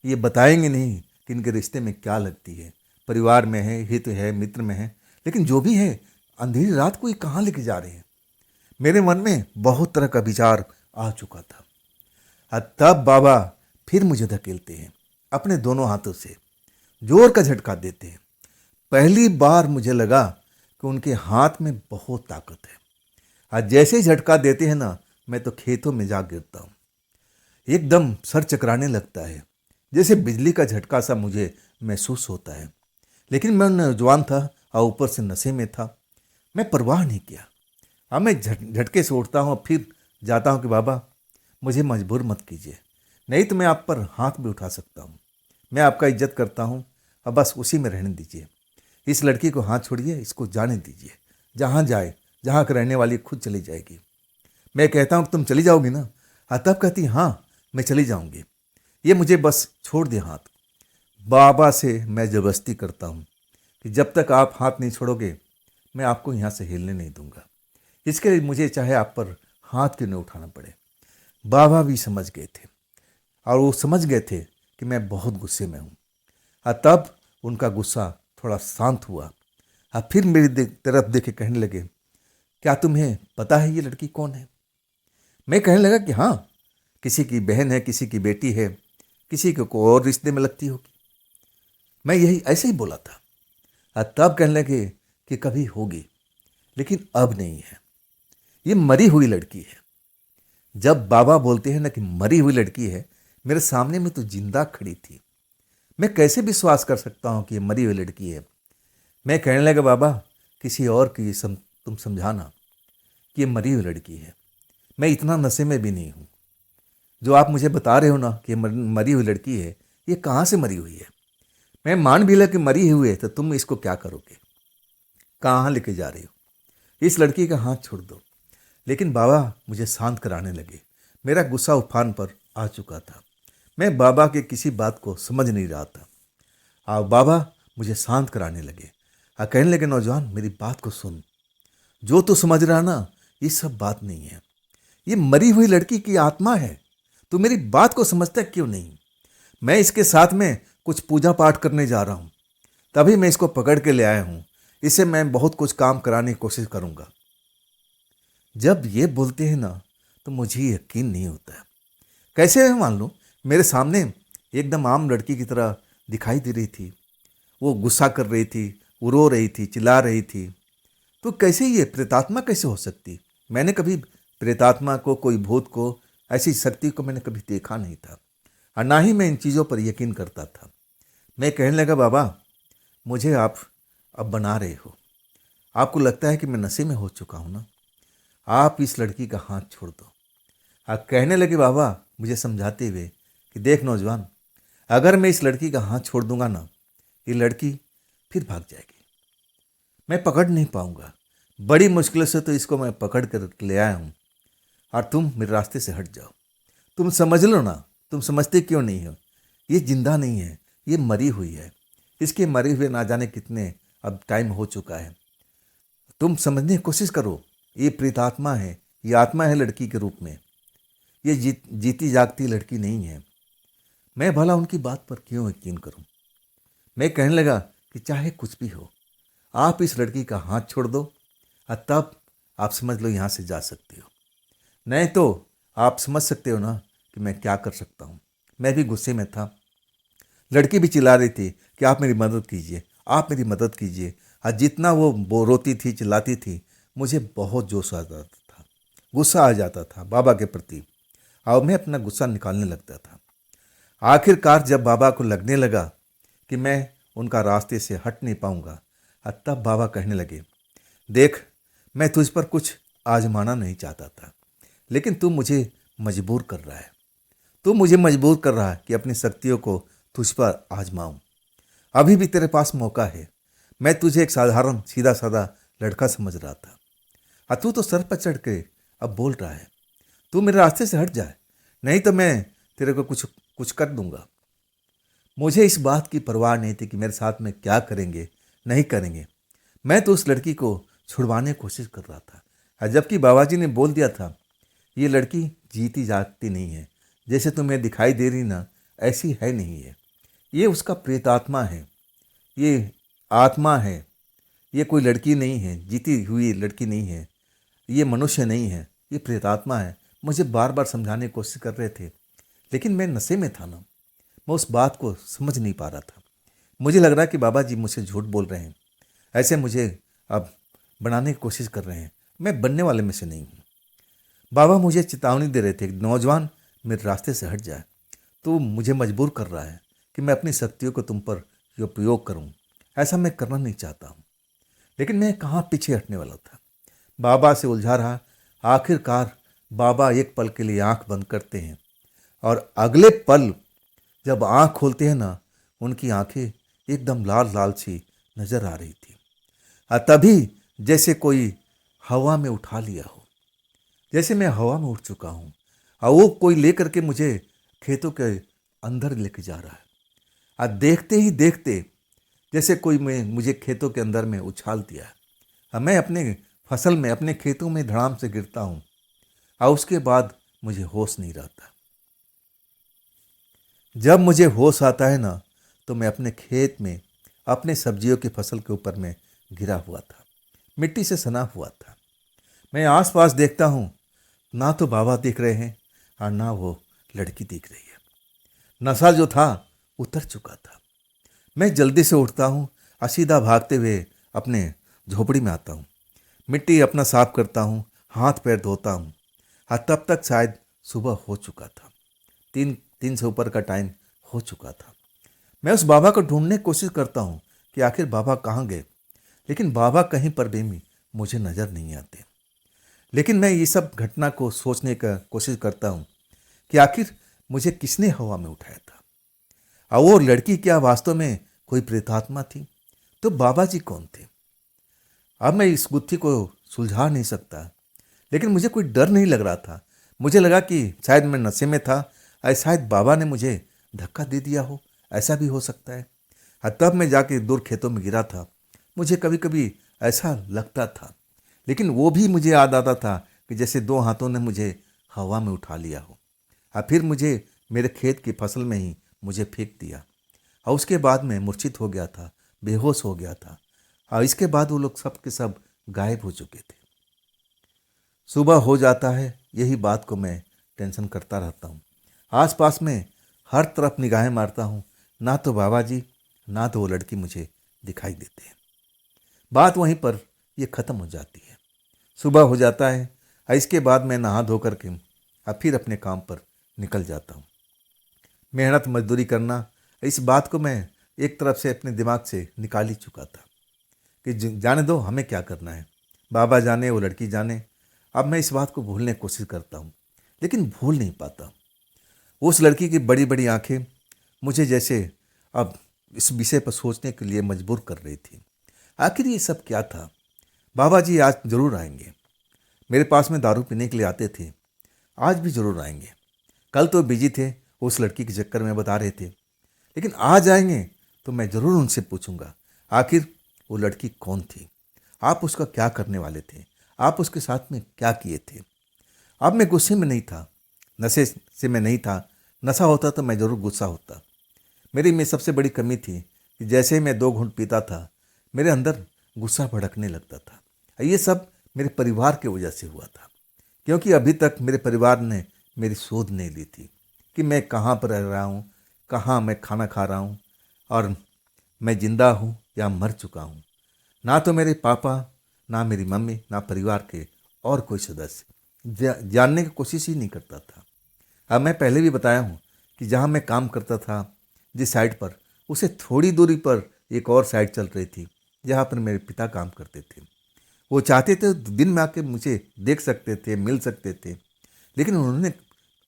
ये बताएंगे नहीं कि इनके रिश्ते में क्या लगती है, परिवार में है, हित है, मित्र में है, लेकिन जो भी है, अंधेरी रात को ये कहाँ लेके जा रहे हैं? मेरे मन में बहुत तरह का विचार आ चुका था। और तब बाबा फिर मुझे धकेलते हैं, अपने दोनों हाथों से जोर का झटका देते हैं। पहली बार मुझे लगा कि उनके हाथ में बहुत ताकत है, और जैसे ही झटका देते हैं ना, मैं तो खेतों में जा गिरता हूँ। एकदम सर चकराने लगता है, जैसे बिजली का झटका सा मुझे महसूस होता है। लेकिन मैं नौजवान था और ऊपर से नशे में था। मैं परवाह नहीं किया। अब मैं झटके से उठता हूँ, फिर जाता हूँ कि बाबा मुझे मजबूर मत कीजिए, नहीं तो मैं आप पर हाथ भी उठा सकता हूँ। मैं आपका इज्जत करता हूँ, अब बस उसी में रहने दीजिए। इस लड़की को हाथ छोड़िए, इसको जाने दीजिए। जहाँ जाए, जहाँ का रहने वाली खुद चली जाएगी। मैं कहता हूँ तुम चली जाओगी ना? तब कहती हाँ मैं चली जाऊँगी, ये मुझे बस छोड़ दे हाथ। बाबा से मैं जबरदस्ती करता हूँ कि जब तक आप हाथ नहीं छोड़ोगे मैं आपको यहाँ से हिलने नहीं दूंगा। इसके लिए मुझे चाहे आप पर हाथ क्यों नहीं उठाना पड़े। बाबा भी समझ गए थे, और वो समझ गए थे कि मैं बहुत गुस्से में हूँ। तब उनका गुस्सा थोड़ा शांत हुआ। फिर मेरी तरफ देखे कहने लगे, क्या तुम्हें पता है ये लड़की कौन है? मैं कहने लगा कि हाँ, किसी की बहन है, किसी की बेटी है, किसी को कोई और रिश्ते में लगती होगी। मैं यही ऐसे ही बोला था। तब कहने लगे कि कभी होगी, लेकिन अब नहीं है। ये मरी हुई लड़की है। जब बाबा बोलते हैं ना कि मरी हुई लड़की है, मेरे सामने में तो जिंदा खड़ी थी। मैं कैसे विश्वास कर सकता हूँ कि ये मरी हुई लड़की है? मैं कहने लगा बाबा किसी और की तुम समझाना कि ये मरी हुई लड़की है। मैं इतना नशे में भी नहीं हूँ। जो आप मुझे बता रहे हो ना कि ये मरी हुई लड़की है, ये कहाँ से मरी हुई है? मैं मान भी ला कि मरी हुई है, तो तुम इसको क्या करोगे? कहाँ लेके जा रही हो? इस लड़की का हाथ छोड़ दो। लेकिन बाबा मुझे शांत कराने लगे। मेरा गुस्सा उफान पर आ चुका था। मैं बाबा के किसी बात को समझ नहीं रहा था। बाबा मुझे शांत कराने लगे। कहने लगे, नौजवान मेरी बात को सुन। जो तू समझ रहा ना, ये सब बात नहीं है। ये मरी हुई लड़की की आत्मा है। तू मेरी बात को समझता क्यों नहीं? मैं इसके साथ में कुछ पूजा पाठ करने जा रहा हूँ, तभी मैं इसको पकड़ के ले आया हूँ। इसे मैं बहुत कुछ काम कराने की कोशिश करूँगा। जब ये बोलते हैं ना, तो मुझे यकीन नहीं होता है। कैसे मैं मान लूँ? मेरे सामने एकदम आम लड़की की तरह दिखाई दे रही थी। वो गुस्सा कर रही थी, वो रो रही थी, चिल्ला रही थी। तो कैसे ये प्रेतात्मा कैसे हो सकती? मैंने कभी प्रेतात्मा को, कोई भूत को, ऐसी शक्ति को मैंने कभी देखा नहीं था, और ना ही मैं इन चीज़ों पर यकीन करता था। मैं कहने लगा, बाबा मुझे आप अब बना रहे हो। आपको लगता है कि मैं नशे में हो चुका हूँ ना? आप इस लड़की का हाथ छोड़ दो। आप कहने लगे बाबा मुझे समझाते हुए कि देख नौजवान, अगर मैं इस लड़की का हाथ छोड़ दूंगा ना, ये लड़की फिर भाग जाएगी। मैं पकड़ नहीं पाऊंगा। बड़ी मुश्किल से तो इसको मैं पकड़ कर ले आया हूँ, और तुम मेरे रास्ते से हट जाओ। तुम समझ लो ना, तुम समझते क्यों नहीं हो? ये जिंदा नहीं है, ये मरी हुई है। इसके मरे हुए ना जाने कितने अब टाइम हो चुका है। तुम समझने की कोशिश करो। ये प्रेतात्मा है, ये आत्मा है लड़की के रूप में। ये जीती जागती लड़की नहीं है। मैं भला उनकी बात पर क्यों यकीन करूं? मैं कहने लगा कि चाहे कुछ भी हो, आप इस लड़की का हाथ छोड़ दो, और तब आप समझ लो यहाँ से जा सकते हो। नहीं तो आप समझ सकते हो ना कि मैं क्या कर सकता हूँ। मैं भी गुस्से में था। लड़की भी चिल्ला रही थी कि आप मेरी मदद कीजिए, आप मेरी मदद कीजिए। और जितना वो रोती थी, चिल्लाती थी, मुझे बहुत जोश आ जाता था, गुस्सा आ जाता था बाबा के प्रति, और मैं अपना गुस्सा निकालने लगता था। आखिरकार जब बाबा को लगने लगा कि मैं उनका रास्ते से हट नहीं पाऊंगा, तब बाबा कहने लगे, देख मैं तुझ पर कुछ आजमाना नहीं चाहता था, लेकिन तू मुझे मजबूर कर रहा है। तू मुझे मजबूर कर रहा है कि अपनी शक्तियों को तुझ पर आजमाऊं। अभी भी तेरे पास मौका है। मैं तुझे एक साधारण सीधा साधा लड़का समझ रहा था, और तू तो सर पर चढ़ के अब बोल रहा है। तू मेरे रास्ते से हट जाए, नहीं तो मैं तेरे को कुछ कुछ कर दूंगा। मुझे इस बात की परवाह नहीं थी कि मेरे साथ में क्या करेंगे, नहीं करेंगे। मैं तो उस लड़की को छुड़वाने की कोशिश कर रहा था, और जबकि बाबा जी ने बोल दिया था ये लड़की जीती जागती नहीं है, जैसे तुम्हें दिखाई दे रही ना, ऐसी है नहीं है। ये उसका प्रेतात्मा है, ये आत्मा है। ये कोई लड़की नहीं है, जीती हुई लड़की नहीं है। ये मनुष्य नहीं है, ये प्रेतात्मा है। मुझे बार बार समझाने की कोशिश कर रहे थे, लेकिन मैं नशे में था ना, मैं उस बात को समझ नहीं पा रहा था। मुझे लग रहा कि बाबा जी मुझसे झूठ बोल रहे हैं, ऐसे मुझे अब बनाने की कोशिश कर रहे हैं। मैं बनने वाले में से नहीं हूँ। बाबा मुझे चेतावनी दे रहे थे, नौजवान मेरे रास्ते से हट जाए, तो मुझे मजबूर कर रहा है कि मैं अपनी शक्तियों को तुम पर उपयोग करूं। ऐसा मैं करना नहीं चाहता हूं, लेकिन मैं कहाँ पीछे हटने वाला था। बाबा से उलझा रहा। आखिरकार बाबा एक पल के लिए आंख बंद करते हैं और अगले पल जब आंख खोलते हैं ना, उनकी आंखें एकदम लाल लाल सी नजर आ रही थी। तभी जैसे कोई हवा में उठा लिया हो, जैसे मैं हवा में उठ चुका हूँ और वो कोई लेकर के मुझे खेतों के अंदर लेके जा रहा है। देखते ही देखते जैसे कोई मुझे खेतों के अंदर में उछाल दिया है। मैं अपने फसल में, अपने खेतों में धड़ाम से गिरता हूँ और उसके बाद मुझे होश नहीं रहता। जब मुझे होश आता है ना, तो मैं अपने खेत में अपने सब्जियों की फसल के ऊपर में गिरा हुआ था, मिट्टी से सना हुआ था। मैं आसपास देखता हूँ, ना तो बाबा दिख रहे हैं और ना वो लड़की दिख रही है। नशा जो था उतर चुका था। मैं जल्दी से उठता हूँ और सीधा भागते हुए अपने झोपड़ी में आता हूँ। मिट्टी अपना साफ करता हूँ, हाथ पैर धोता हूँ। हाँ, तब तक शायद सुबह हो चुका था। तीन से ऊपर का टाइम हो चुका था। मैं उस बाबा को ढूंढने की कोशिश करता हूँ कि आखिर बाबा कहाँ गए, लेकिन बाबा कहीं पर भी मुझे नज़र नहीं आते। लेकिन मैं ये सब घटना को सोचने का कोशिश करता हूँ कि आखिर मुझे किसने हवा में उठाया था, और वो लड़की क्या वास्तव में कोई प्रेतात्मा थी? तो बाबा जी कौन थे? अब मैं इस गुत्थी को सुलझा नहीं सकता, लेकिन मुझे कोई डर नहीं लग रहा था। मुझे लगा कि शायद मैं नशे में था, शायद बाबा ने मुझे धक्का दे दिया हो, ऐसा भी हो सकता है। तब मैं जाके दूर खेतों में गिरा था। मुझे कभी कभी ऐसा लगता था, लेकिन वो भी मुझे याद आता था कि जैसे दो हाथों ने मुझे हवा में उठा लिया हो और फिर मुझे मेरे खेत की फसल में ही मुझे फेंक दिया। और उसके बाद मैं मूर्छित हो गया था, बेहोश हो गया था, और इसके बाद वो लोग सब के सब गायब हो चुके थे। सुबह हो जाता है, यही बात को मैं टेंशन करता रहता हूँ। आसपास में हर तरफ निगाहें मारता हूँ, ना तो बाबा जी ना तो वो लड़की मुझे दिखाई देते हैं। बात वहीं पर ये ख़त्म हो जाती है। सुबह हो जाता है और इसके बाद मैं नहा धो करके अब फिर अपने काम पर निकल जाता हूँ। मेहनत मजदूरी करना, इस बात को मैं एक तरफ से अपने दिमाग से निकाल ही चुका था कि जाने दो, हमें क्या करना है, बाबा जाने वो लड़की जाने। अब मैं इस बात को भूलने की कोशिश करता हूँ, लेकिन भूल नहीं पाता। उस लड़की की बड़ी बड़ी आंखें मुझे जैसे अब इस विषय पर सोचने के लिए मजबूर कर रही थी। आखिर ये सब क्या था? बाबा जी आज जरूर आएंगे। मेरे पास में दारू पीने के लिए आते थे, आज भी जरूर आएंगे। कल तो बिजी थे, उस लड़की के चक्कर में बता रहे थे, लेकिन आज आएंगे तो मैं जरूर उनसे पूछूंगा आखिर वो लड़की कौन थी, आप उसका क्या करने वाले थे, आप उसके साथ में क्या किए थे। अब मैं गुस्से में नहीं था, नशे से मैं नहीं था। नशा होता तो मैं जरूर गुस्सा होता। मेरी में सबसे बड़ी कमी थी कि जैसे ही मैं 2 घूंट पीता था, मेरे अंदर गुस्सा भड़कने लगता था। ये सब मेरे परिवार की वजह से हुआ था, क्योंकि अभी तक मेरे परिवार ने मेरी शोध नहीं ली थी कि मैं कहाँ पर रह रहा हूँ, कहाँ मैं खाना खा रहा हूँ और मैं जिंदा हूँ या मर चुका हूँ। ना तो मेरे पापा, ना मेरी मम्मी, ना परिवार के और कोई सदस्य जानने की कोशिश ही नहीं करता था। अब मैं पहले भी बताया हूँ कि जहाँ मैं काम करता था, जिस साइट पर, उसे थोड़ी दूरी पर एक और साइट चल रही थी जहाँ पर मेरे पिता काम करते थे। वो चाहते थे दिन में आके मुझे देख सकते थे, मिल सकते थे, लेकिन उन्होंने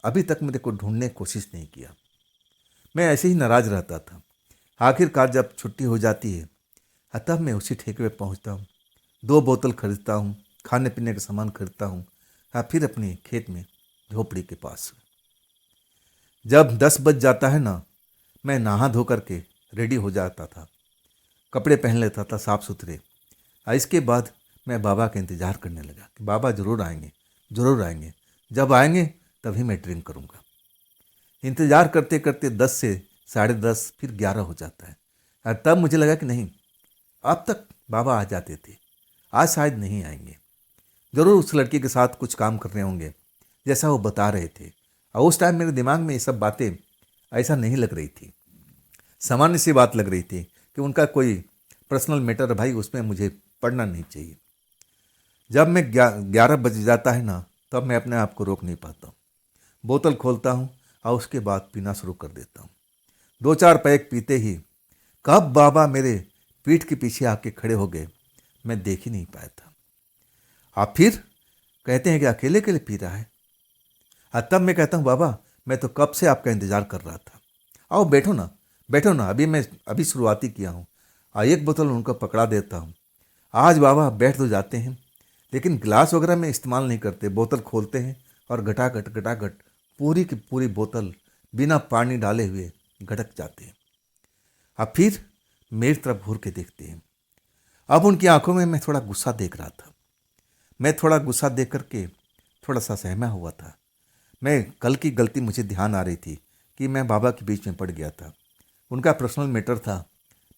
अभी तक मेरे को ढूंढने की कोशिश नहीं किया। मैं ऐसे ही नाराज रहता था। आखिरकार जब छुट्टी हो जाती है, तब मैं उसी ठेके पे पहुंचता हूँ, 2 बोतल खरीदता हूँ, खाने पीने का सामान खरीदता हूँ, फिर अपने खेत में झोपड़ी के पास। जब 10 बज जाता है ना, मैं नहा धो करके रेडी हो जाता था, कपड़े पहन लेता था साफ सुथरे। इसके बाद मैं बाबा का इंतज़ार करने लगा कि बाबा ज़रूर आएंगे, ज़रूर आएंगे। जब आएंगे तभी मैं ड्रिंक करूँगा। इंतज़ार करते करते 10 से 10:30 फिर 11 हो जाता है, और तब मुझे लगा कि नहीं, अब तक बाबा आ जाते थे, आज शायद नहीं आएंगे। ज़रूर उस लड़की के साथ कुछ काम कर रहे होंगे जैसा वो बता रहे थे। और उस टाइम मेरे दिमाग में ये सब बातें ऐसा नहीं लग रही थी, सामान्य सी बात लग रही थी कि उनका कोई पर्सनल मैटर है भाई, उसमें मुझे पढ़ना नहीं चाहिए। जब मैं 11 बज जाता है ना, तो अब मैं अपने आप को रोक नहीं पाता हूँ। बोतल खोलता हूँ और उसके बाद पीना शुरू कर देता हूँ। 2-4 पैक पीते ही कब बाबा मेरे पीठ के पीछे आके खड़े हो गए, मैं देख ही नहीं पाया था। आप फिर कहते हैं कि अकेले अकेले पी रहा है। तब मैं कहता हूँ, बाबा मैं तो कब से आपका इंतजार कर रहा था। आओ बैठो ना, बैठो ना, अभी शुरुआती किया हूँ। एक बोतल उनको पकड़ा देता हूँ। आज बाबा बैठ तो जाते हैं, लेकिन गिलास वगैरह में इस्तेमाल नहीं करते। बोतल खोलते हैं और घटाघट घटाघट पूरी की पूरी बोतल बिना पानी डाले हुए घटक जाते हैं। अब फिर मेरी तरफ घूर के देखते हैं। अब उनकी आंखों में मैं थोड़ा गुस्सा देख रहा था। मैं थोड़ा गुस्सा देख करके थोड़ा सा सहमा हुआ था। मैं कल की गलती मुझे ध्यान आ रही थी कि मैं बाबा के बीच में पड़ गया था। उनका पर्सनल मैटर था,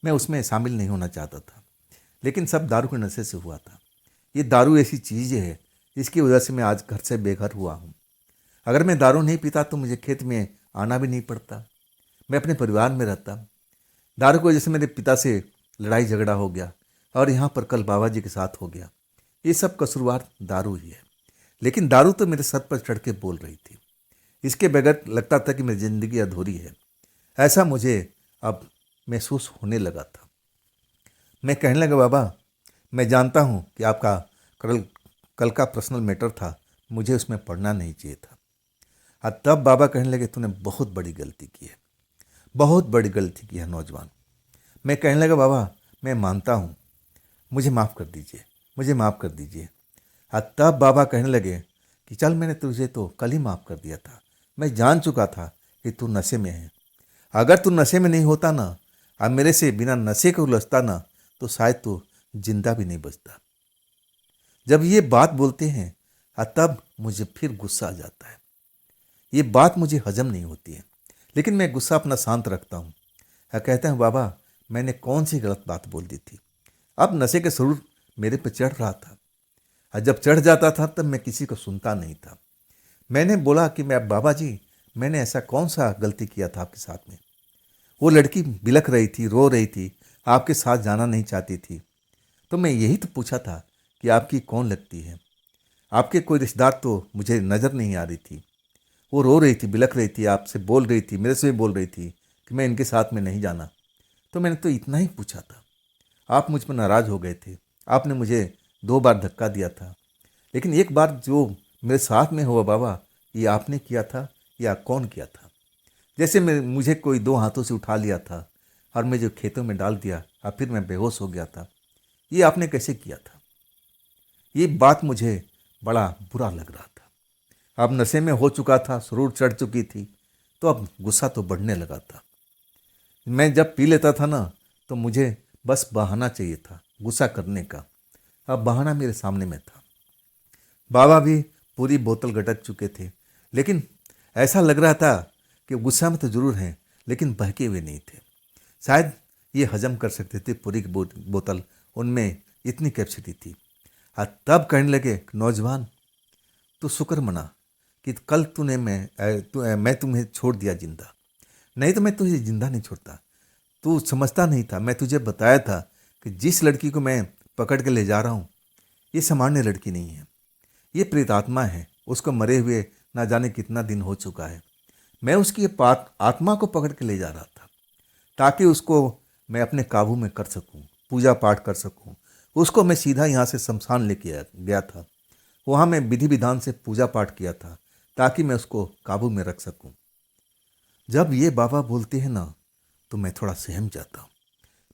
मैं उसमें शामिल नहीं होना चाहता था, लेकिन सब दारू के नशे से हुआ था। ये दारू ऐसी चीज़ है जिसकी वजह से मैं आज घर से बेघर हुआ हूँ। अगर मैं दारू नहीं पीता तो मुझे खेत में आना भी नहीं पड़ता, मैं अपने परिवार में रहता। दारू की वजह से मेरे पिता से लड़ाई झगड़ा हो गया और यहाँ पर कल बाबा जी के साथ हो गया। ये सब कसूरवार दारू ही है। लेकिन दारू तो मेरे सर पर चढ़ के बोल रही थी। इसके बगैर लगता था कि मेरी ज़िंदगी अधूरी है। ऐसा मुझे अब महसूस होने लगा था। मैं कहने लगा, बाबा मैं जानता हूँ कि आपका कल कल का पर्सनल मैटर था, मुझे उसमें पढ़ना नहीं चाहिए था। तब बाबा कहने लगे, तूने बहुत बड़ी गलती की है, बहुत बड़ी गलती की है नौजवान। मैं कहने लगा, बाबा मैं मानता हूँ, मुझे माफ़ कर दीजिए, मुझे माफ़ कर दीजिए। तब बाबा कहने लगे कि चल मैंने तुझे तो कल ही माफ़ कर दिया था, मैं जान चुका था कि तू नशे में है। अगर तू नशे में नहीं होता ना, अब मेरे से बिना नशे के उलझता ना, तो शायद तू जिंदा भी नहीं बचता। जब ये बात बोलते हैं तब मुझे फिर गुस्सा आ जाता है। ये बात मुझे हजम नहीं होती है, लेकिन मैं गुस्सा अपना शांत रखता हूँ। कहता हूँ, बाबा मैंने कौन सी गलत बात बोल दी थी। अब नशे के सुरूर मेरे पे चढ़ रहा था, और जब चढ़ जाता था तब मैं किसी को सुनता नहीं था। मैंने बोला कि मैं बाबा जी, मैंने ऐसा कौन सा गलती किया था आपके साथ में। वो लड़की बिलख रही थी, रो रही थी, आपके साथ जाना नहीं चाहती थी। तो मैं यही तो पूछा था कि आपकी कौन लगती है। आपके कोई रिश्तेदार तो मुझे नज़र नहीं आ रही थी। वो रो रही थी, बिलख रही थी, आपसे बोल रही थी, मेरे से भी बोल रही थी कि मैं इनके साथ में नहीं जाना। तो मैंने तो इतना ही पूछा था। आप मुझ पर नाराज़ हो गए थे, आपने मुझे 2 बार धक्का दिया था, लेकिन एक बार जो मेरे साथ में हुआ बाबा, ये आपने किया था या कौन किया था। जैसे मुझे कोई 2 हाथों से उठा लिया था और मुझे खेतों में डाल दिया और फिर मैं बेहोश हो गया था। ये आपने कैसे किया था। ये बात मुझे बड़ा बुरा लग रहा था। अब नशे में हो चुका था, सुरूर चढ़ चुकी थी, तो अब गुस्सा तो बढ़ने लगा था। मैं जब पी लेता था ना, तो मुझे बस बहाना चाहिए था गुस्सा करने का। अब बहाना मेरे सामने में था। बाबा भी पूरी बोतल गटक चुके थे, लेकिन ऐसा लग रहा था कि गुस्सा में तो जरूर हैं, लेकिन बहके हुए नहीं थे। शायद ये हजम कर सकते थे पूरी की बोतल, उनमें इतनी कैपेसिटी थी। तब कहने लगे, नौजवान तू शुक्र मना कि कल मैं तुम्हें छोड़ दिया जिंदा, नहीं तो मैं तुझे जिंदा नहीं छोड़ता। तू समझता नहीं था, मैं तुझे बताया था कि जिस लड़की को मैं पकड़ के ले जा रहा हूँ, ये सामान्य लड़की नहीं है, ये प्रेतात्मा है। उसको मरे हुए ना जाने कितना दिन हो चुका है। मैं उसकी आत्मा को पकड़ के ले जा रहा था, ताकि उसको मैं अपने काबू में कर सकूं, पूजा पाठ कर सकूं। उसको मैं सीधा यहाँ से शमशान लेके गया था। वहाँ मैं विधि विधान से पूजा पाठ किया था, ताकि मैं उसको काबू में रख सकूं। जब ये बाबा बोलते हैं ना, तो मैं थोड़ा सहम जाता हूँ।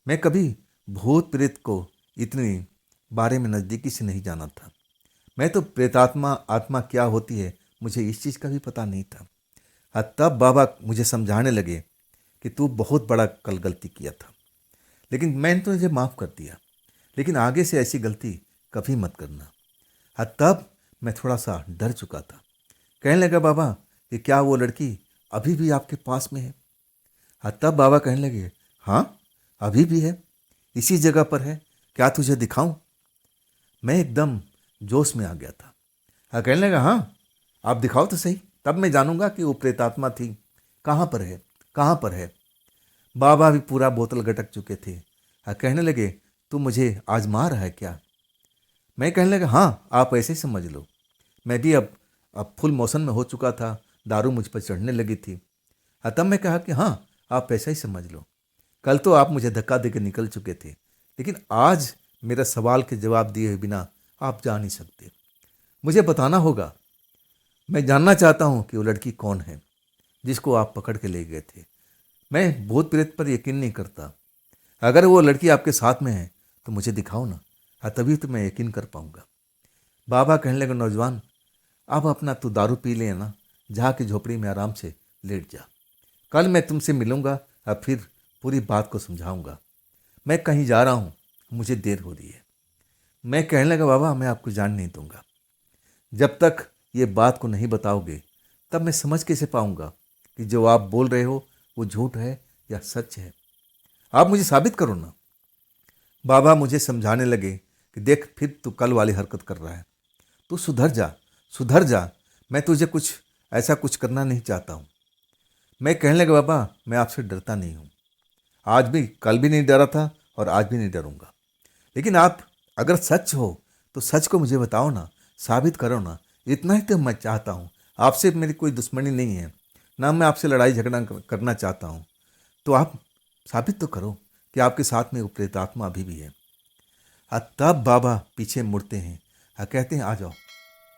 मैं कभी भूत प्रेत को इतनी बारे में नज़दीकी से नहीं जाना था। मैं तो प्रेतात्मा आत्मा क्या होती है, मुझे इस चीज़ का भी पता नहीं था। तब बाबा मुझे समझाने लगे कि तू बहुत बड़ा कल गलती किया था, लेकिन मैंने तो तुझे माफ़ कर दिया, लेकिन आगे से ऐसी गलती कभी मत करना। तब मैं थोड़ा सा डर चुका था। कहने लगा, बाबा कि क्या वो लड़की अभी भी आपके पास में है। तब बाबा कहने लगे, हाँ अभी भी है, इसी जगह पर है, क्या तुझे दिखाऊं। मैं एकदम जोश में आ गया था। कहने लगा, हाँ आप दिखाओ तो सही, तब मैं जानूंगा कि वो प्रेतात्मा थी कहाँ पर है, कहाँ पर है। बाबा भी पूरा बोतल गटक चुके थे। कहने लगे, तू मुझे आजमा रहा है क्या। मैं कहने लगा, हाँ आप ऐसे समझ लो, मैं भी अब अब फुल मोशन में हो चुका था, दारू मुझ पर चढ़ने लगी थी। तब मैं कहा कि हाँ, आप ऐसा ही समझ लो। कल तो आप मुझे धक्का देकर निकल चुके थे, लेकिन आज मेरा सवाल के जवाब दिए बिना आप जा नहीं सकते। मुझे बताना होगा। मैं जानना चाहता हूँ कि वो लड़की कौन है जिसको आप पकड़ के ले गए थे। मैं भूत प्रेत पर यकीन नहीं करता। अगर वो लड़की आपके साथ में है तो मुझे दिखाओ ना। तभी तो मैं यकीन कर पाऊंगा। बाबा कहने लगे, नौजवान, अब अपना तू दारू पी ले ना, जाके झोपड़ी में आराम से लेट जा। कल मैं तुमसे मिलूंगा और फिर पूरी बात को समझाऊंगा। मैं कहीं जा रहा हूँ, मुझे देर हो रही है। मैं कहने लगा, बाबा मैं आपको जान नहीं दूंगा। जब तक ये बात को नहीं बताओगे तब मैं समझ कैसे पाऊंगा कि जो आप बोल रहे हो वो झूठ है या सच है। आप मुझे साबित करो ना। बाबा मुझे समझाने लगे कि देख, फिर तू कल वाली हरकत कर रहा है। तू सुधर जा, सुधर जा। मैं तुझे ऐसा कुछ करना नहीं चाहता हूँ। मैं कहने लगा, बाबा मैं आपसे डरता नहीं हूँ। आज भी, कल भी नहीं डरा था और आज भी नहीं डरूंगा। लेकिन आप अगर सच हो तो सच को मुझे बताओ ना, साबित करो ना। इतना ही तो मैं चाहता हूँ। आपसे मेरी कोई दुश्मनी नहीं है, ना मैं आपसे लड़ाई झगड़ा करना चाहता हूँ। तो आप साबित तो करो कि आपके साथ में वो प्रेतात्मा अभी भी है। तब बाबा पीछे मुड़ते हैं और कहते हैं, आ जाओ,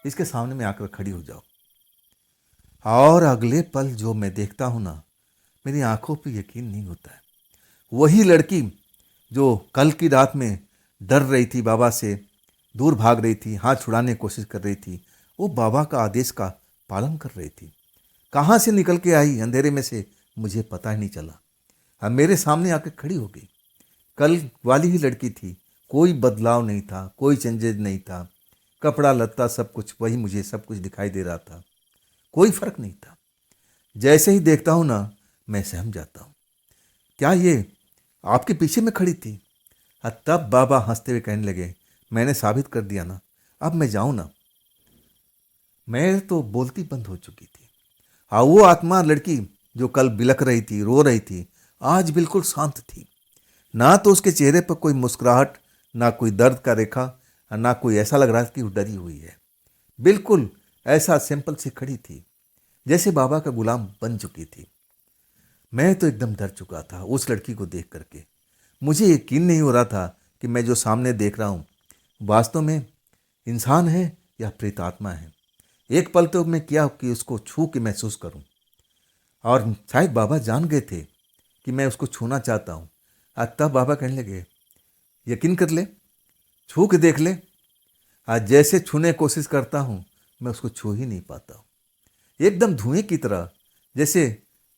इसके सामने में आकर खड़ी हो जाओ। और अगले पल जो मैं देखता हूँ ना, मेरी आंखों पर यकीन नहीं होता है। वही लड़की जो कल की रात में डर रही थी, बाबा से दूर भाग रही थी, हाथ छुड़ाने की कोशिश कर रही थी, वो बाबा का आदेश का पालन कर रही थी। कहाँ से निकल के आई अंधेरे में से मुझे पता ही नहीं चला। अब मेरे सामने आकर खड़ी हो गई। कल वाली ही लड़की थी, कोई बदलाव नहीं था, कोई चेंजेज नहीं था। कपड़ा लत्ता सब कुछ वही, मुझे सब कुछ दिखाई दे रहा था, कोई फर्क नहीं था। जैसे ही देखता हूँ ना, मैं सहम जाता हूँ। क्या ये आपके पीछे में खड़ी थी? तब बाबा हंसते हुए कहने लगे, मैंने साबित कर दिया ना, अब मैं जाऊं ना। मैं तो बोलती बंद हो चुकी थी। वो आत्मा लड़की जो कल बिलख रही थी, रो रही थी, आज बिल्कुल शांत थी। ना तो उसके चेहरे पर कोई मुस्कुराहट, ना कोई दर्द का रेखा, और ना कोई ऐसा लग रहा था कि वो डरी हुई है। बिल्कुल ऐसा सिंपल सी खड़ी थी, जैसे बाबा का गुलाम बन चुकी थी। मैं तो एकदम डर चुका था उस लड़की को देख करके। मुझे यकीन नहीं हो रहा था कि मैं जो सामने देख रहा हूँ वास्तव में इंसान है या प्रेतात्मा है। एक पल तो मैं किया कि उसको छू के महसूस करूं, और शायद बाबा जान गए थे कि मैं उसको छूना चाहता हूं। तब बाबा कहने लगे, यकीन कर ले, छू के देख ले। आज जैसे छूने की कोशिश करता हूं, मैं उसको छू ही नहीं पाता हूं। एकदम धुएं की तरह, जैसे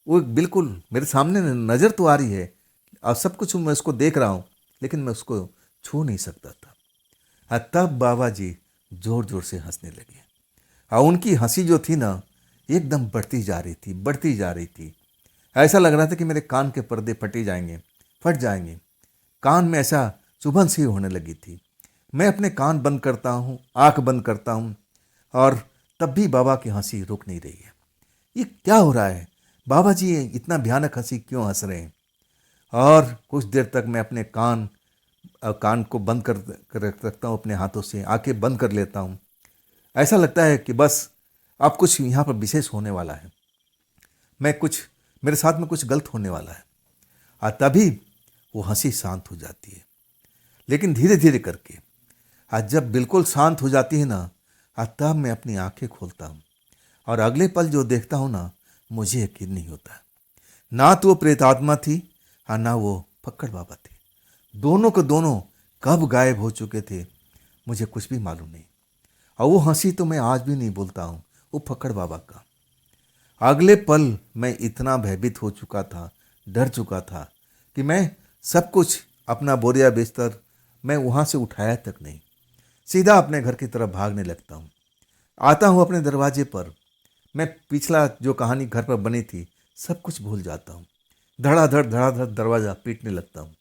वो बिल्कुल मेरे सामने नज़र तो आ रही है और सब कुछ मैं उसको देख रहा हूं, लेकिन मैं उसको छू नहीं सकता था। तब बाबा जी जोर जोर से हंसने लगे, और उनकी हंसी जो थी ना, एकदम बढ़ती जा रही थी, बढ़ती जा रही थी। ऐसा लग रहा था कि मेरे कान के पर्दे फटे जाएंगे, फट जाएंगे। कान में ऐसा चुभन सी होने लगी थी। मैं अपने कान बंद करता हूँ, आंख बंद करता हूँ, और तब भी बाबा की हंसी रुक नहीं रही है। ये क्या हो रहा है? बाबा जी ये इतना भयानक हंसी क्यों हंस रहे हैं? और कुछ देर तक मैं अपने कान को बंद कर रखता हूँ, अपने हाथों से आंखें बंद कर लेता हूँ। ऐसा लगता है कि बस अब कुछ यहाँ पर विशेष होने वाला है, मेरे साथ में कुछ गलत होने वाला है। और तभी वो हंसी शांत हो जाती है, लेकिन धीरे धीरे करके। आज जब बिल्कुल शांत हो जाती है ना, तब मैं अपनी आंखें खोलता हूँ, और अगले पल जो देखता हूँ ना, मुझे यकीन नहीं होता। ना तो वो प्रेतात्मा थी और ना वो फक्कड़ बाबा थे। दोनों के दोनों कब गायब हो चुके थे मुझे कुछ भी मालूम नहीं। और वो हंसी तो मैं आज भी नहीं भूलता हूँ, वो फक्कड़ बाबा का। अगले पल मैं इतना भयभीत हो चुका था, डर चुका था कि मैं सब कुछ, अपना बोरिया बिस्तर मैं वहाँ से उठाया तक नहीं, सीधा अपने घर की तरफ भागने लगता हूँ। आता हूँ अपने दरवाजे पर, मैं पिछला जो कहानी घर पर बनी थी सब कुछ भूल जाता हूँ। धड़ाधड़ दरवाज़ा पीटने लगता हूँ।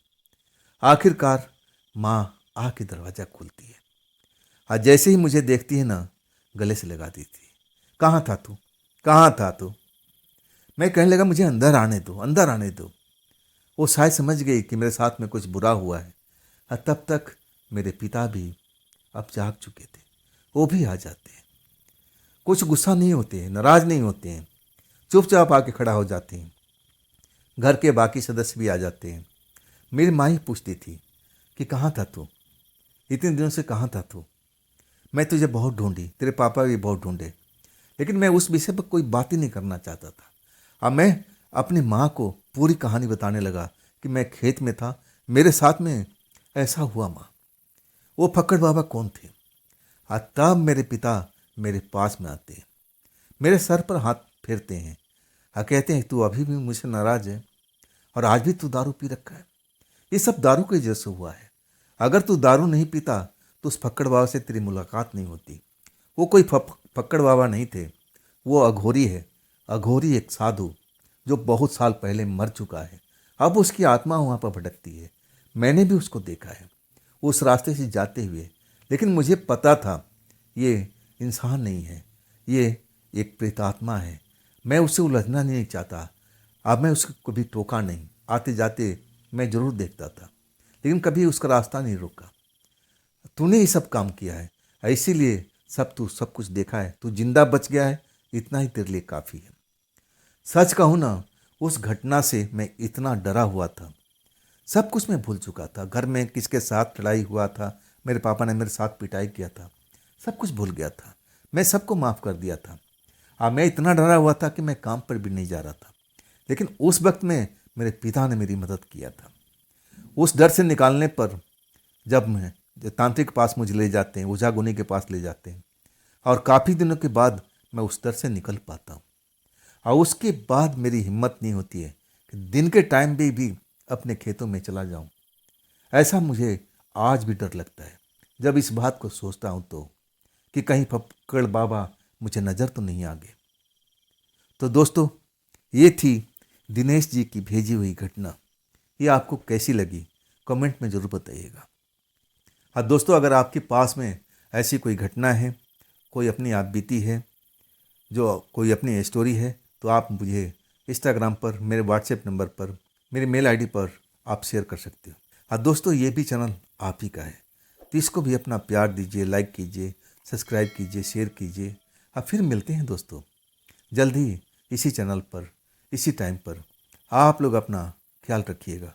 आखिरकार माँ आके दरवाज़ा खोलती है, और जैसे ही मुझे देखती है ना, गले से लगा दी थी, कहाँ था तू, कहाँ था तू? मैं कहने लगा, मुझे अंदर आने दो, अंदर आने दो। वो शायद समझ गई कि मेरे साथ में कुछ बुरा हुआ है, और तब तक मेरे पिता भी अब जाग चुके थे, वो भी आ जाते हैं। कुछ गुस्सा नहीं होते हैं, नाराज नहीं होते हैं, चुपचाप आके खड़ा हो जाते हैं। घर के बाकी सदस्य भी आ जाते हैं। मेरी माँ ही पूछती थी कि कहाँ था तू, इतने दिनों से कहाँ था तू, मैं तुझे बहुत ढूंढी, तेरे पापा भी बहुत ढूंढे, लेकिन मैं उस विषय पर कोई बात ही नहीं करना चाहता था। अब मैं अपनी माँ को पूरी कहानी बताने लगा कि मैं खेत में था, मेरे साथ में ऐसा हुआ माँ। वो फक्कड़ बाबा कौन थे? तब मेरे पिता मेरे पास में आते हैं, मेरे सर पर हाथ फेरते हैं और कहते हैं तू अभी भी मुझसे नाराज है और आज भी तू दारू पी रखा है। ये सब दारू की वजह से हुआ है। अगर तू दारू नहीं पीता तो उस फक्कड़ बाबा से तेरी मुलाकात नहीं होती। वो कोई फक्कड़ बाबा नहीं थे, वो अघोरी है। अघोरी एक साधु जो बहुत साल पहले मर चुका है। अब उसकी आत्मा वहाँ पर भटकती है। मैंने भी उसको देखा है उस रास्ते से जाते हुए, लेकिन मुझे पता था ये इंसान नहीं है, ये एक प्रेतात्मा है। मैं उससे उलझना नहीं चाहता। अब मैं उसको कभी टोका नहीं, आते जाते मैं जरूर देखता था, लेकिन कभी उसका रास्ता नहीं रोका। तूने ये सब काम किया है, इसीलिए तू सब कुछ देखा है, तू जिंदा बच गया है, इतना ही तेरे लिए काफ़ी है। सच कहूँ ना, उस घटना से मैं इतना डरा हुआ था, सब कुछ मैं भूल चुका था। घर में किसके साथ लड़ाई हुआ था, मेरे पापा ने मेरे साथ पिटाई किया था, सब कुछ भूल गया था। मैं सबको माफ़ कर दिया था। मैं इतना डरा हुआ था कि मैं काम पर भी नहीं जा रहा था, लेकिन उस वक्त में मेरे पिता ने मेरी मदद किया था। उस डर से निकालने पर जब तांत्रिक के पास मुझे ले जाते हैं, ओझा गुनी के पास ले जाते हैं, और काफ़ी दिनों के बाद मैं उस डर से निकल पाता हूँ। और उसके बाद मेरी हिम्मत नहीं होती है कि दिन के टाइम भी अपने खेतों में चला जाऊँ। ऐसा मुझे आज भी डर लगता है जब इस बात को सोचता हूँ तो, कि कहीं फक्कड़ बाबा मुझे नज़र तो नहीं आ गए। तो दोस्तों, ये थी दिनेश जी की भेजी हुई घटना। ये आपको कैसी लगी कमेंट में ज़रूर बताइएगा। हाँ दोस्तों, अगर आपके पास में ऐसी कोई घटना है, कोई अपनी आप बीती है, जो कोई अपनी स्टोरी है, तो आप मुझे इंस्टाग्राम पर, मेरे व्हाट्सएप नंबर पर, मेरे मेल आईडी पर आप शेयर कर सकते हो। हाँ दोस्तों, ये भी चैनल आप ही का है, तो इसको भी अपना प्यार दीजिए, लाइक कीजिए, सब्सक्राइब कीजिए, शेयर कीजिए। हाँ, फिर मिलते हैं दोस्तों जल्द ही इसी चैनल पर, इसी टाइम पर। आप लोग अपना ख्याल रखिएगा।